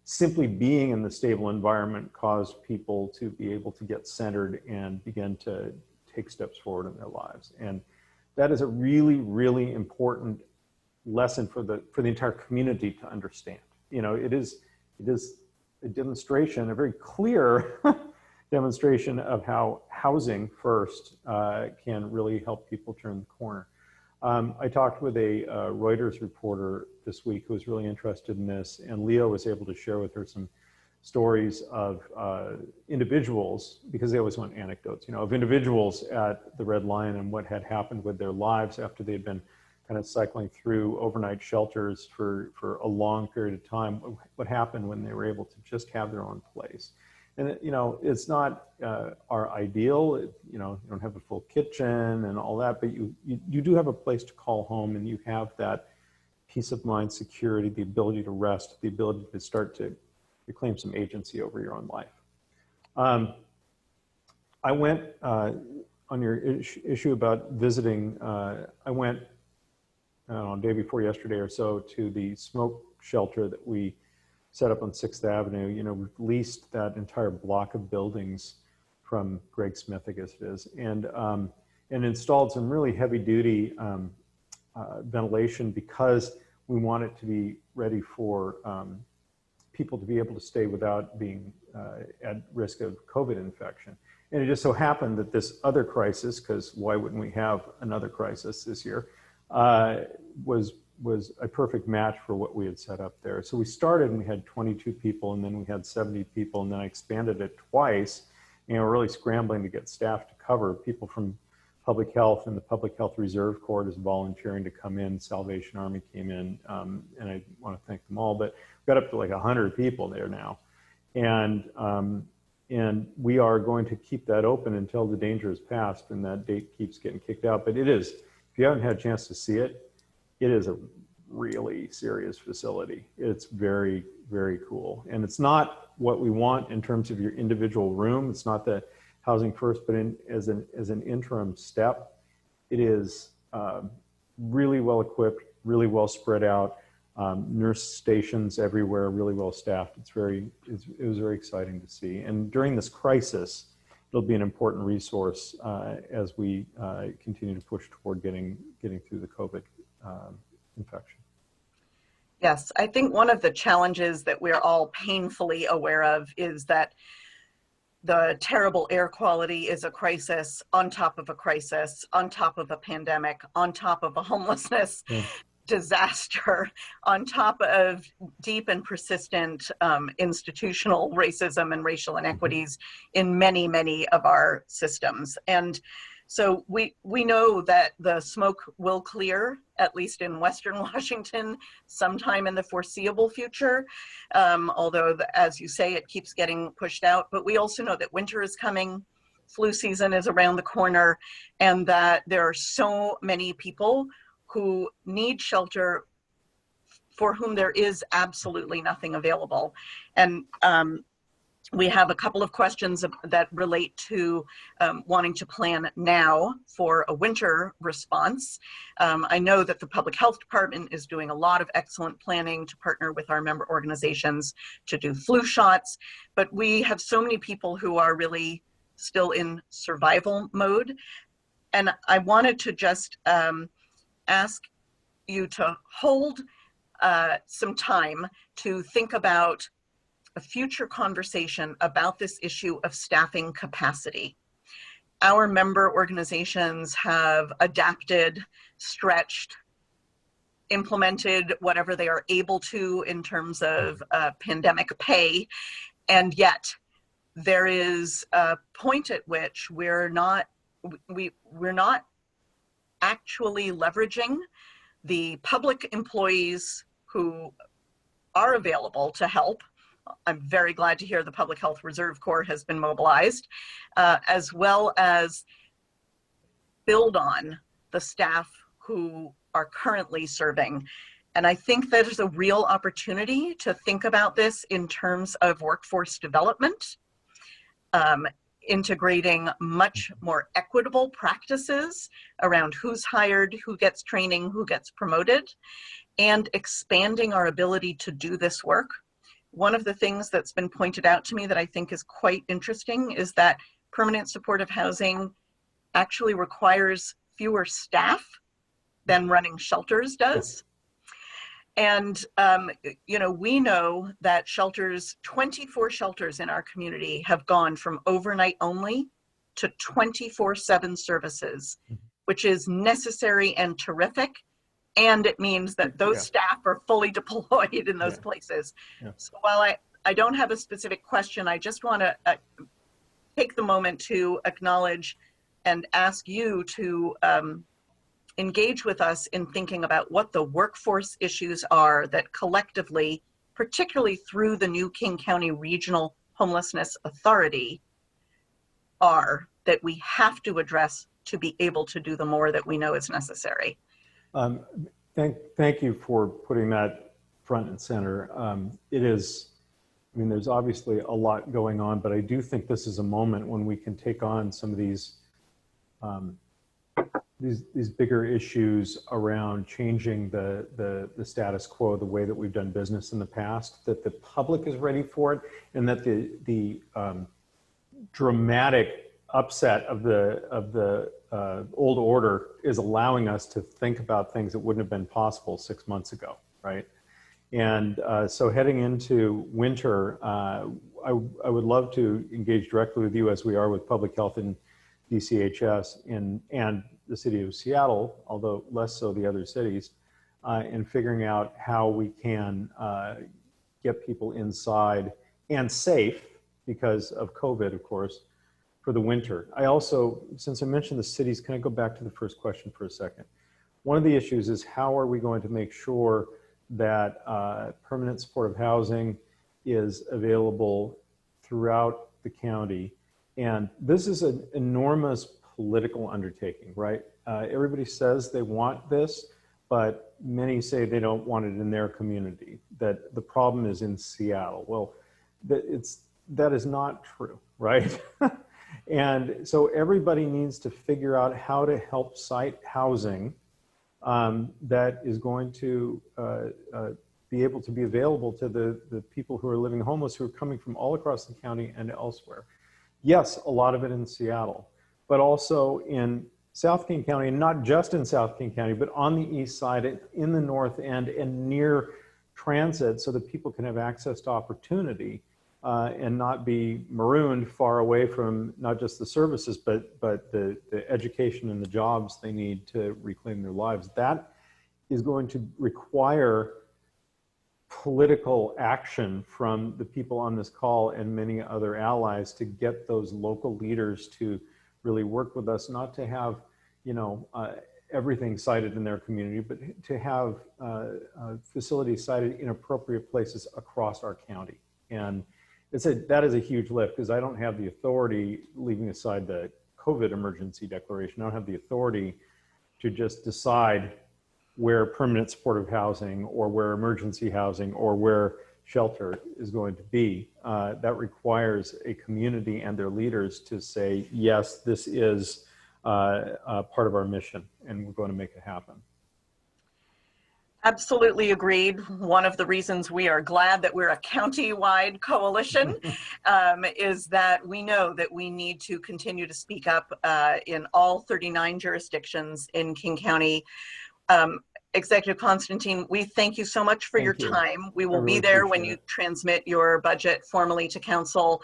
simply being in the stable environment caused people to be able to get centered and begin to take steps forward in their lives. And that is a really, really important lesson for the entire community to understand. It is a demonstration, a very clear demonstration of how housing first can really help people turn the corner. I talked with a Reuters reporter this week who was really interested in this, and Leo was able to share with her some stories of individuals, because they always want anecdotes, of individuals at the Red Lion and what had happened with their lives after they had been kind of cycling through overnight shelters for a long period of time, what happened when they were able to just have their own place. And it's not our ideal. You don't have a full kitchen and all that, but you do have a place to call home, and you have that peace of mind, security, the ability to rest, the ability to start to claim some agency over your own life. I went on your issue about visiting. I went day before yesterday or so to the smoke shelter that we set up on 6th Avenue. We've leased that entire block of buildings from Greg Smith, I guess it is, and installed some really heavy duty ventilation because we want it to be ready for people to be able to stay without being at risk of COVID infection. And it just so happened that this other crisis, because why wouldn't we have another crisis this year, was a perfect match for what we had set up there. So we started and we had 22 people, and then we had 70 people, and then I expanded it twice. We're really scrambling to get staff to cover. People from public health and the Public Health Reserve Corps is volunteering to come in. Salvation Army came in, and I want to thank them all, but we got up to like 100 people there now. And we are going to keep that open until the danger is past, and that date keeps getting kicked out. But it is, if you haven't had a chance to see it, it is a really serious facility. It's very, very cool. And it's not what we want in terms of your individual room. It's not the housing first, but as an interim step, it is really well equipped, really well spread out, nurse stations everywhere, really well staffed. It was very exciting to see. And during this crisis, it'll be an important resource as we continue to push toward getting through the COVID infection. Yes, I think one of the challenges that we're all painfully aware of is that the terrible air quality is a crisis on top of a crisis, on top of a pandemic, on top of a homelessness disaster, on top of deep and persistent institutional racism and racial inequities in many, many of our systems. And so we know that the smoke will clear, at least in Western Washington, sometime in the foreseeable future. Although, as you say, it keeps getting pushed out. But we also know that winter is coming, flu season is around the corner, and that there are so many people who need shelter for whom there is absolutely nothing available. And we have a couple of questions that relate to wanting to plan now for a winter response. I know that the Public Health Department is doing a lot of excellent planning to partner with our member organizations to do flu shots, but we have so many people who are really still in survival mode. And I wanted to just ask you to hold some time to think about a future conversation about this issue of staffing capacity. Our member organizations have adapted, stretched, implemented whatever they are able to in terms of pandemic pay, and yet there is a point at which we're not actually leveraging the public employees who are available to help. I'm very glad to hear the Public Health Reserve Corps has been mobilized, as well as build on the staff who are currently serving. And I think that is a real opportunity to think about this in terms of workforce development, integrating much more equitable practices around who's hired, who gets training, who gets promoted, and expanding our ability to do this work. One of the things that's been pointed out to me that I think is quite interesting is that permanent supportive housing actually requires fewer staff than running shelters does. And, we know that 24 shelters in our community have gone from overnight only to 24/7 services, which is necessary and terrific. And it means that those staff are fully deployed in those places. So while I don't have a specific question, I just want to take the moment to acknowledge and ask you to engage with us in thinking about what the workforce issues are that collectively, particularly through the new King County Regional Homelessness Authority, are that we have to address to be able to do the more that we know is necessary. Thank you for putting that front and center. It is, there's obviously a lot going on, but I do think this is a moment when we can take on some of these bigger issues around changing the status quo, the way that we've done business in the past, that the public is ready for it, and that the dramatic upset of the old order is allowing us to think about things that wouldn't have been possible 6 months ago, right? And so heading into winter, I would love to engage directly with you as we are with public health and DCHS and the city of Seattle, although less so the other cities, in figuring out how we can get people inside and safe because of COVID, of course, for the winter. I also, since I mentioned the cities, can I go back to the first question for a second? One of the issues is how are we going to make sure that permanent supportive housing is available throughout the county? And this is an enormous political undertaking, right? Everybody says they want this, but many say they don't want it in their community, that the problem is in Seattle. Well, that is not true, right? And so everybody needs to figure out how to help site housing that is going to be able to be available to the people who are living homeless, who are coming from all across the county and elsewhere. Yes, a lot of it in Seattle, but also in South King County, and not just in South King County, but on the east side, in the north end, and near transit, so that people can have access to opportunity and not be marooned far away from not just the services, but the education and the jobs they need to reclaim their lives. That is going to require political action from the people on this call and many other allies to get those local leaders to really work with us, not to have, everything cited in their community, but to have facilities cited in appropriate places across our county. And that is a huge lift, because I don't have the authority, leaving aside the COVID emergency declaration, I don't have the authority to just decide where permanent supportive housing or where emergency housing or where shelter is going to be. That requires a community and their leaders to say, yes, this is part of our mission and we're going to make it happen. Absolutely agreed. One of the reasons we are glad that we're a county-wide coalition is that we know that we need to continue to speak up in all 39 jurisdictions in King County. Executive Constantine, we thank you so much for your time. We will be there when you transmit your budget formally to council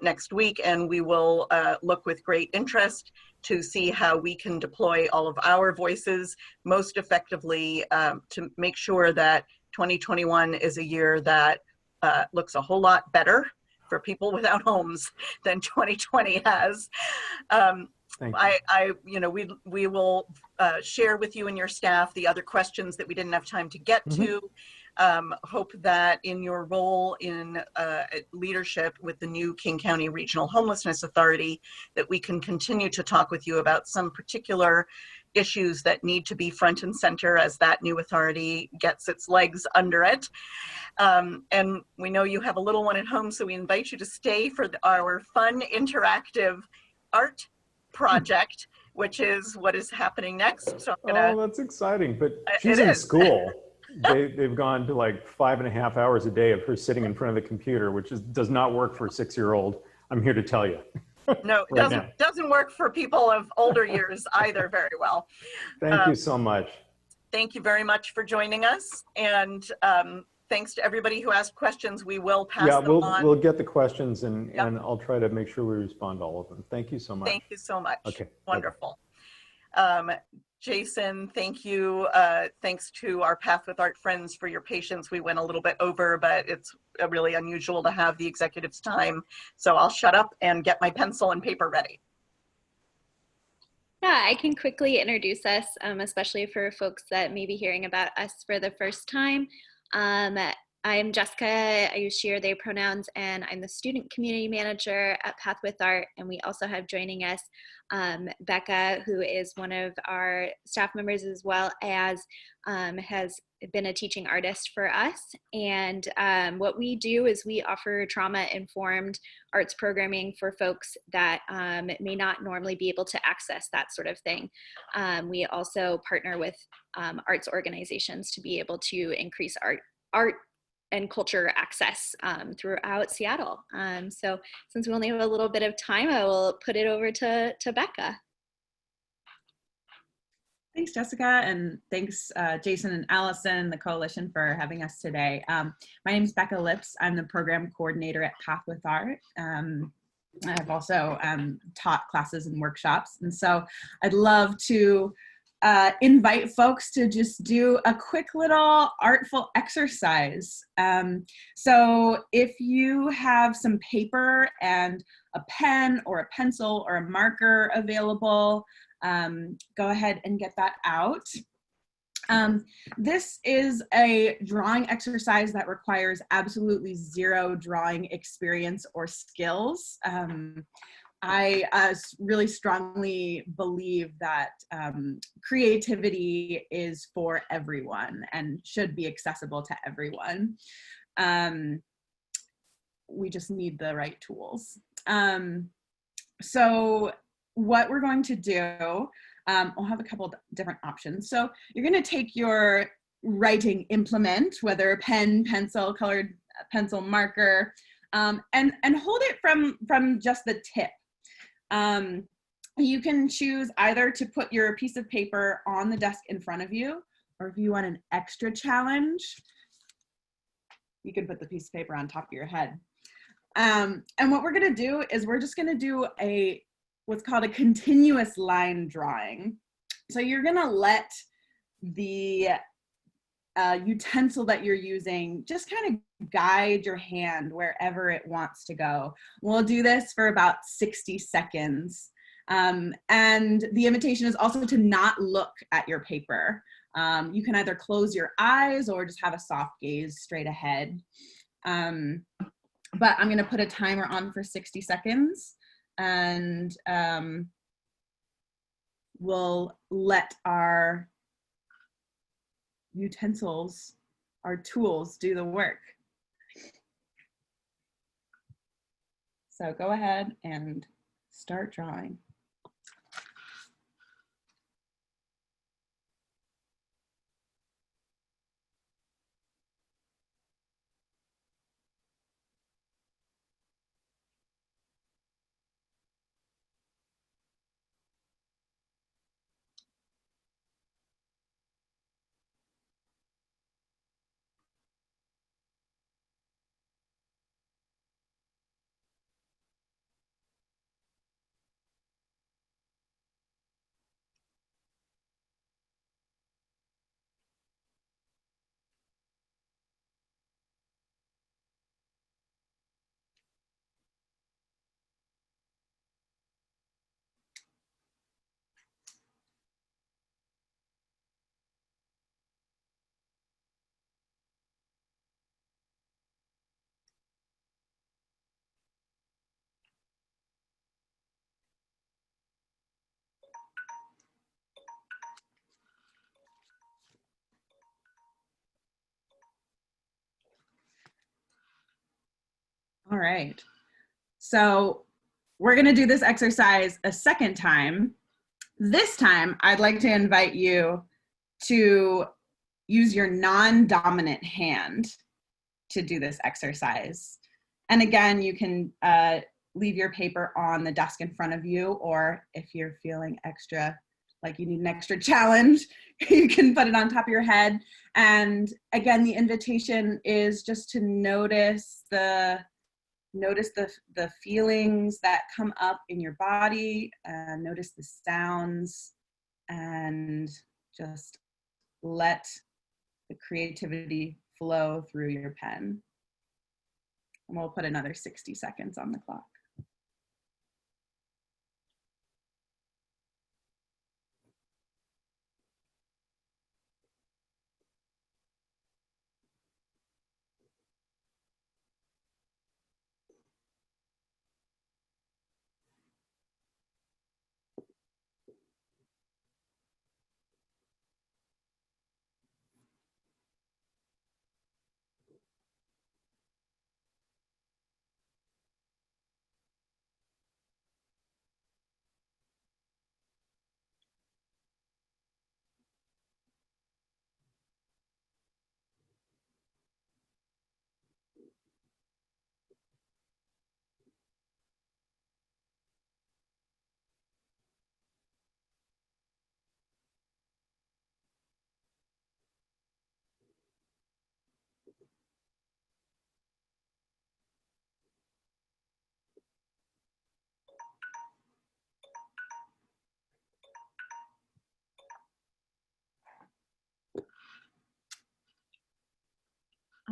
next week, and we will look with great interest to see how we can deploy all of our voices most effectively to make sure that 2021 is a year that looks a whole lot better for people without homes than 2020 has. We will share with you and your staff the other questions that we didn't have time to get to. Hope that in your role in leadership with the new King County Regional Homelessness Authority, that we can continue to talk with you about some particular issues that need to be front and center as that new authority gets its legs under it. And we know you have a little one at home, so we invite you to stay for our fun, interactive art project, which is what is happening next. So that's exciting. But she's in school. They've gone to like 5.5 hours a day of her sitting in front of the computer, which does not work for a 6-year-old. I'm here to tell you. No, it doesn't work for people of older years either very well. Thank you so much. Thank you very much for joining us. And thanks to everybody who asked questions. We will pass them on. We'll get the questions and I'll try to make sure we respond to all of them. Thank you so much. Thank you so much. Okay. Wonderful. Jason, thank you. Thanks to our Path with Art friends for your patience. We went a little bit over, but it's really unusual to have the executive's time. So I'll shut up and get my pencil and paper ready. Yeah, I can quickly introduce us, especially for folks that may be hearing about us for the first time. I'm Jessica, I use she, her, they pronouns, and I'm the student community manager at Path with Art. And we also have joining us Becca, who is one of our staff members, as well as has been a teaching artist for us. And what we do is we offer trauma-informed arts programming for folks that may not normally be able to access that sort of thing. We also partner with arts organizations to be able to increase art and culture access throughout Seattle. So since we only have a little bit of time, I will put it over to Becca. Thanks, Jessica, and thanks Jason and Allison, the coalition, for having us today. My name is Becca Lips. I'm the program coordinator at Path with Art. I've also taught classes and workshops, and so I'd love to invite folks to just do a quick little artful exercise. So if you have some paper and a pen or a pencil or a marker available, go ahead and get that out. This is a drawing exercise that requires absolutely zero drawing experience or skills. I really strongly believe that creativity is for everyone and should be accessible to everyone. We just need the right tools. So what we're going to do, we'll have a couple different options. So you're going to take your writing implement, whether pen, pencil, colored pencil, marker, and hold it from just the tip. You can choose either to put your piece of paper on the desk in front of you, or if you want an extra challenge, you can put the piece of paper on top of your head. And what we're gonna do is we're just gonna do what's called a continuous line drawing. So you're gonna let the utensil that you're using just kind of guide your hand wherever it wants to go. We'll do this for about 60 seconds. And the invitation is also to not look at your paper. You can either close your eyes or just have a soft gaze straight ahead. But I'm gonna put a timer on for 60 seconds and we'll let our utensils, our tools, do the work. So go ahead and start drawing. All right. So we're going to do this exercise a second time. This time, I'd like to invite you to use your non-dominant hand to do this exercise. And again, you can leave your paper on the desk in front of you, or if you're feeling extra, like you need an extra challenge, you can put it on top of your head. And again, the invitation is just to notice the feelings that come up in your body, notice the sounds, and just let the creativity flow through your pen. And we'll put another 60 seconds on the clock.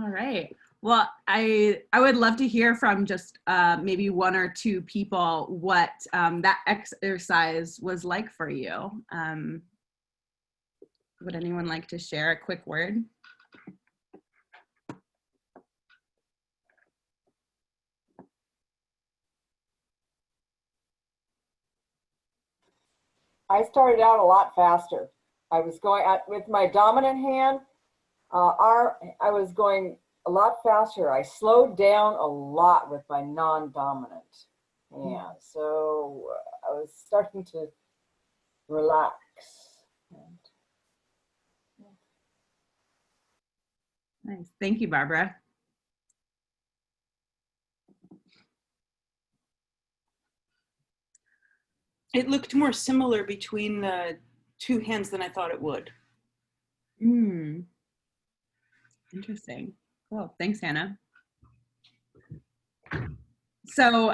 All right. Well, I would love to hear from just maybe one or two people what that exercise was like for you. Would anyone like to share a quick word? I started out a lot faster. I was going with my dominant hand. I was going a lot faster. I slowed down a lot with my non-dominant hand. So I was starting to relax. Nice. Thank you, Barbara. It looked more similar between the two hands than I thought it would. Interesting. Cool. Thanks, Hannah. So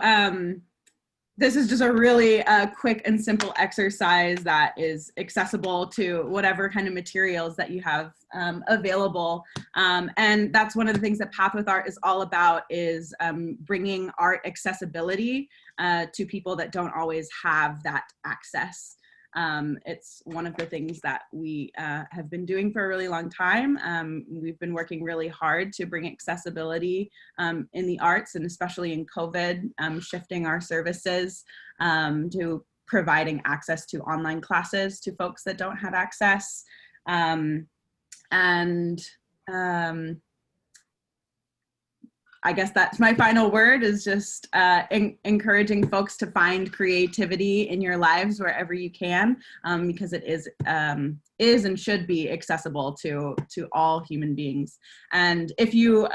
this is just a really quick and simple exercise that is accessible to whatever kind of materials that you have available. And that's one of the things that Path with Art is all about, is bringing art accessibility to people that don't always have that access. It's one of the things that we have been doing for a really long time. We've been working really hard to bring accessibility in the arts, and especially in COVID, shifting our services to providing access to online classes to folks that don't have access. I guess that's my final word, is just encouraging folks to find creativity in your lives wherever you can, because it is and should be accessible to all human beings. And if you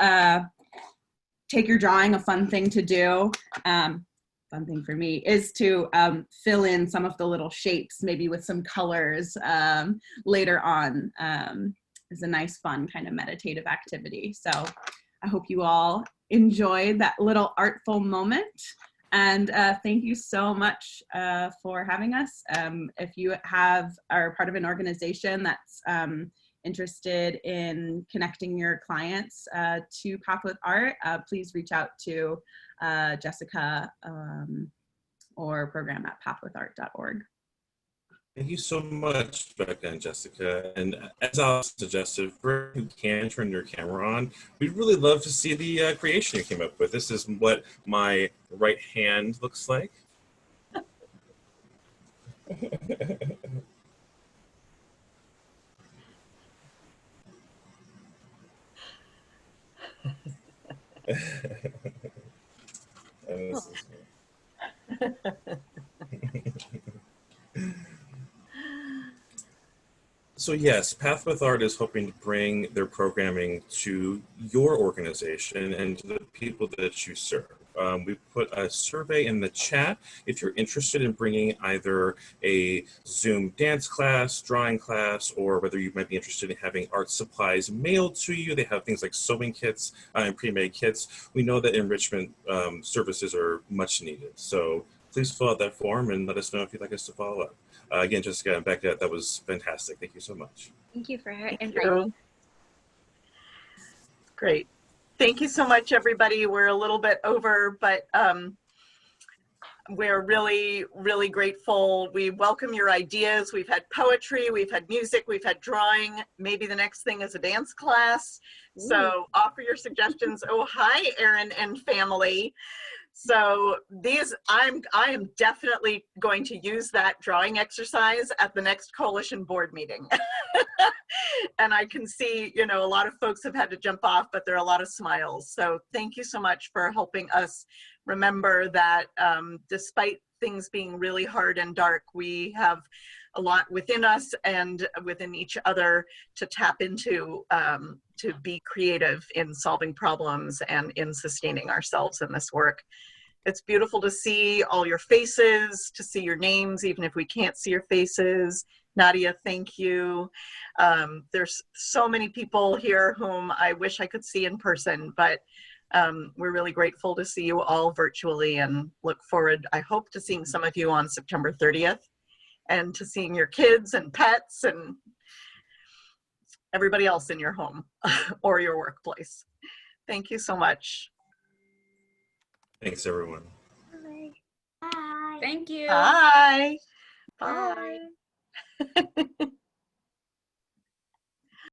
take your drawing, a fun thing to do, fun thing for me, is to fill in some of the little shapes, maybe with some colors later on. Is a nice, fun kind of meditative activity. So I hope you all enjoyed that little artful moment. And thank you so much for having us. If you are part of an organization that's interested in connecting your clients to Path with Art, please reach out to Jessica or program at pathwithart.org. Thank you so much, Becca and Jessica. And as Alice suggested, for who can turn your camera on, we'd really love to see the creation you came up with. This is what my right hand looks like. So yes, Path with Art is hoping to bring their programming to your organization and to the people that you serve. We put a survey in the chat if you're interested in bringing either a Zoom dance class, drawing class, or whether you might be interested in having art supplies mailed to you. They have things like sewing kits and pre-made kits. We know that enrichment services are much needed. So please fill out that form and let us know if you'd like us to follow up. Again, Jessica and Becca, that was fantastic. Thank you so much. Thank you for inviting you. Great. Thank you so much, everybody. We're a little bit over, but we're really, really grateful. We welcome your ideas. We've had poetry, we've had music, we've had drawing. Maybe the next thing is a dance class. So offer your suggestions. Oh, hi, Erin and family. So I am definitely going to use that drawing exercise at the next coalition board meeting. And I can see, you know, a lot of folks have had to jump off, but there are a lot of smiles. So thank you so much for helping us remember that despite things being really hard and dark, we have a lot within us and within each other to tap into, to be creative in solving problems and in sustaining ourselves in this work. It's beautiful to see all your faces, to see your names, even if we can't see your faces. Nadia, thank you. There's so many people here whom I wish I could see in person, but we're really grateful to see you all virtually and look forward, I hope, to seeing some of you on September 30th and to seeing your kids and pets and everybody else in your home or your workplace. Thank you so much. Thanks, everyone. Bye. Thank you. Bye. Bye.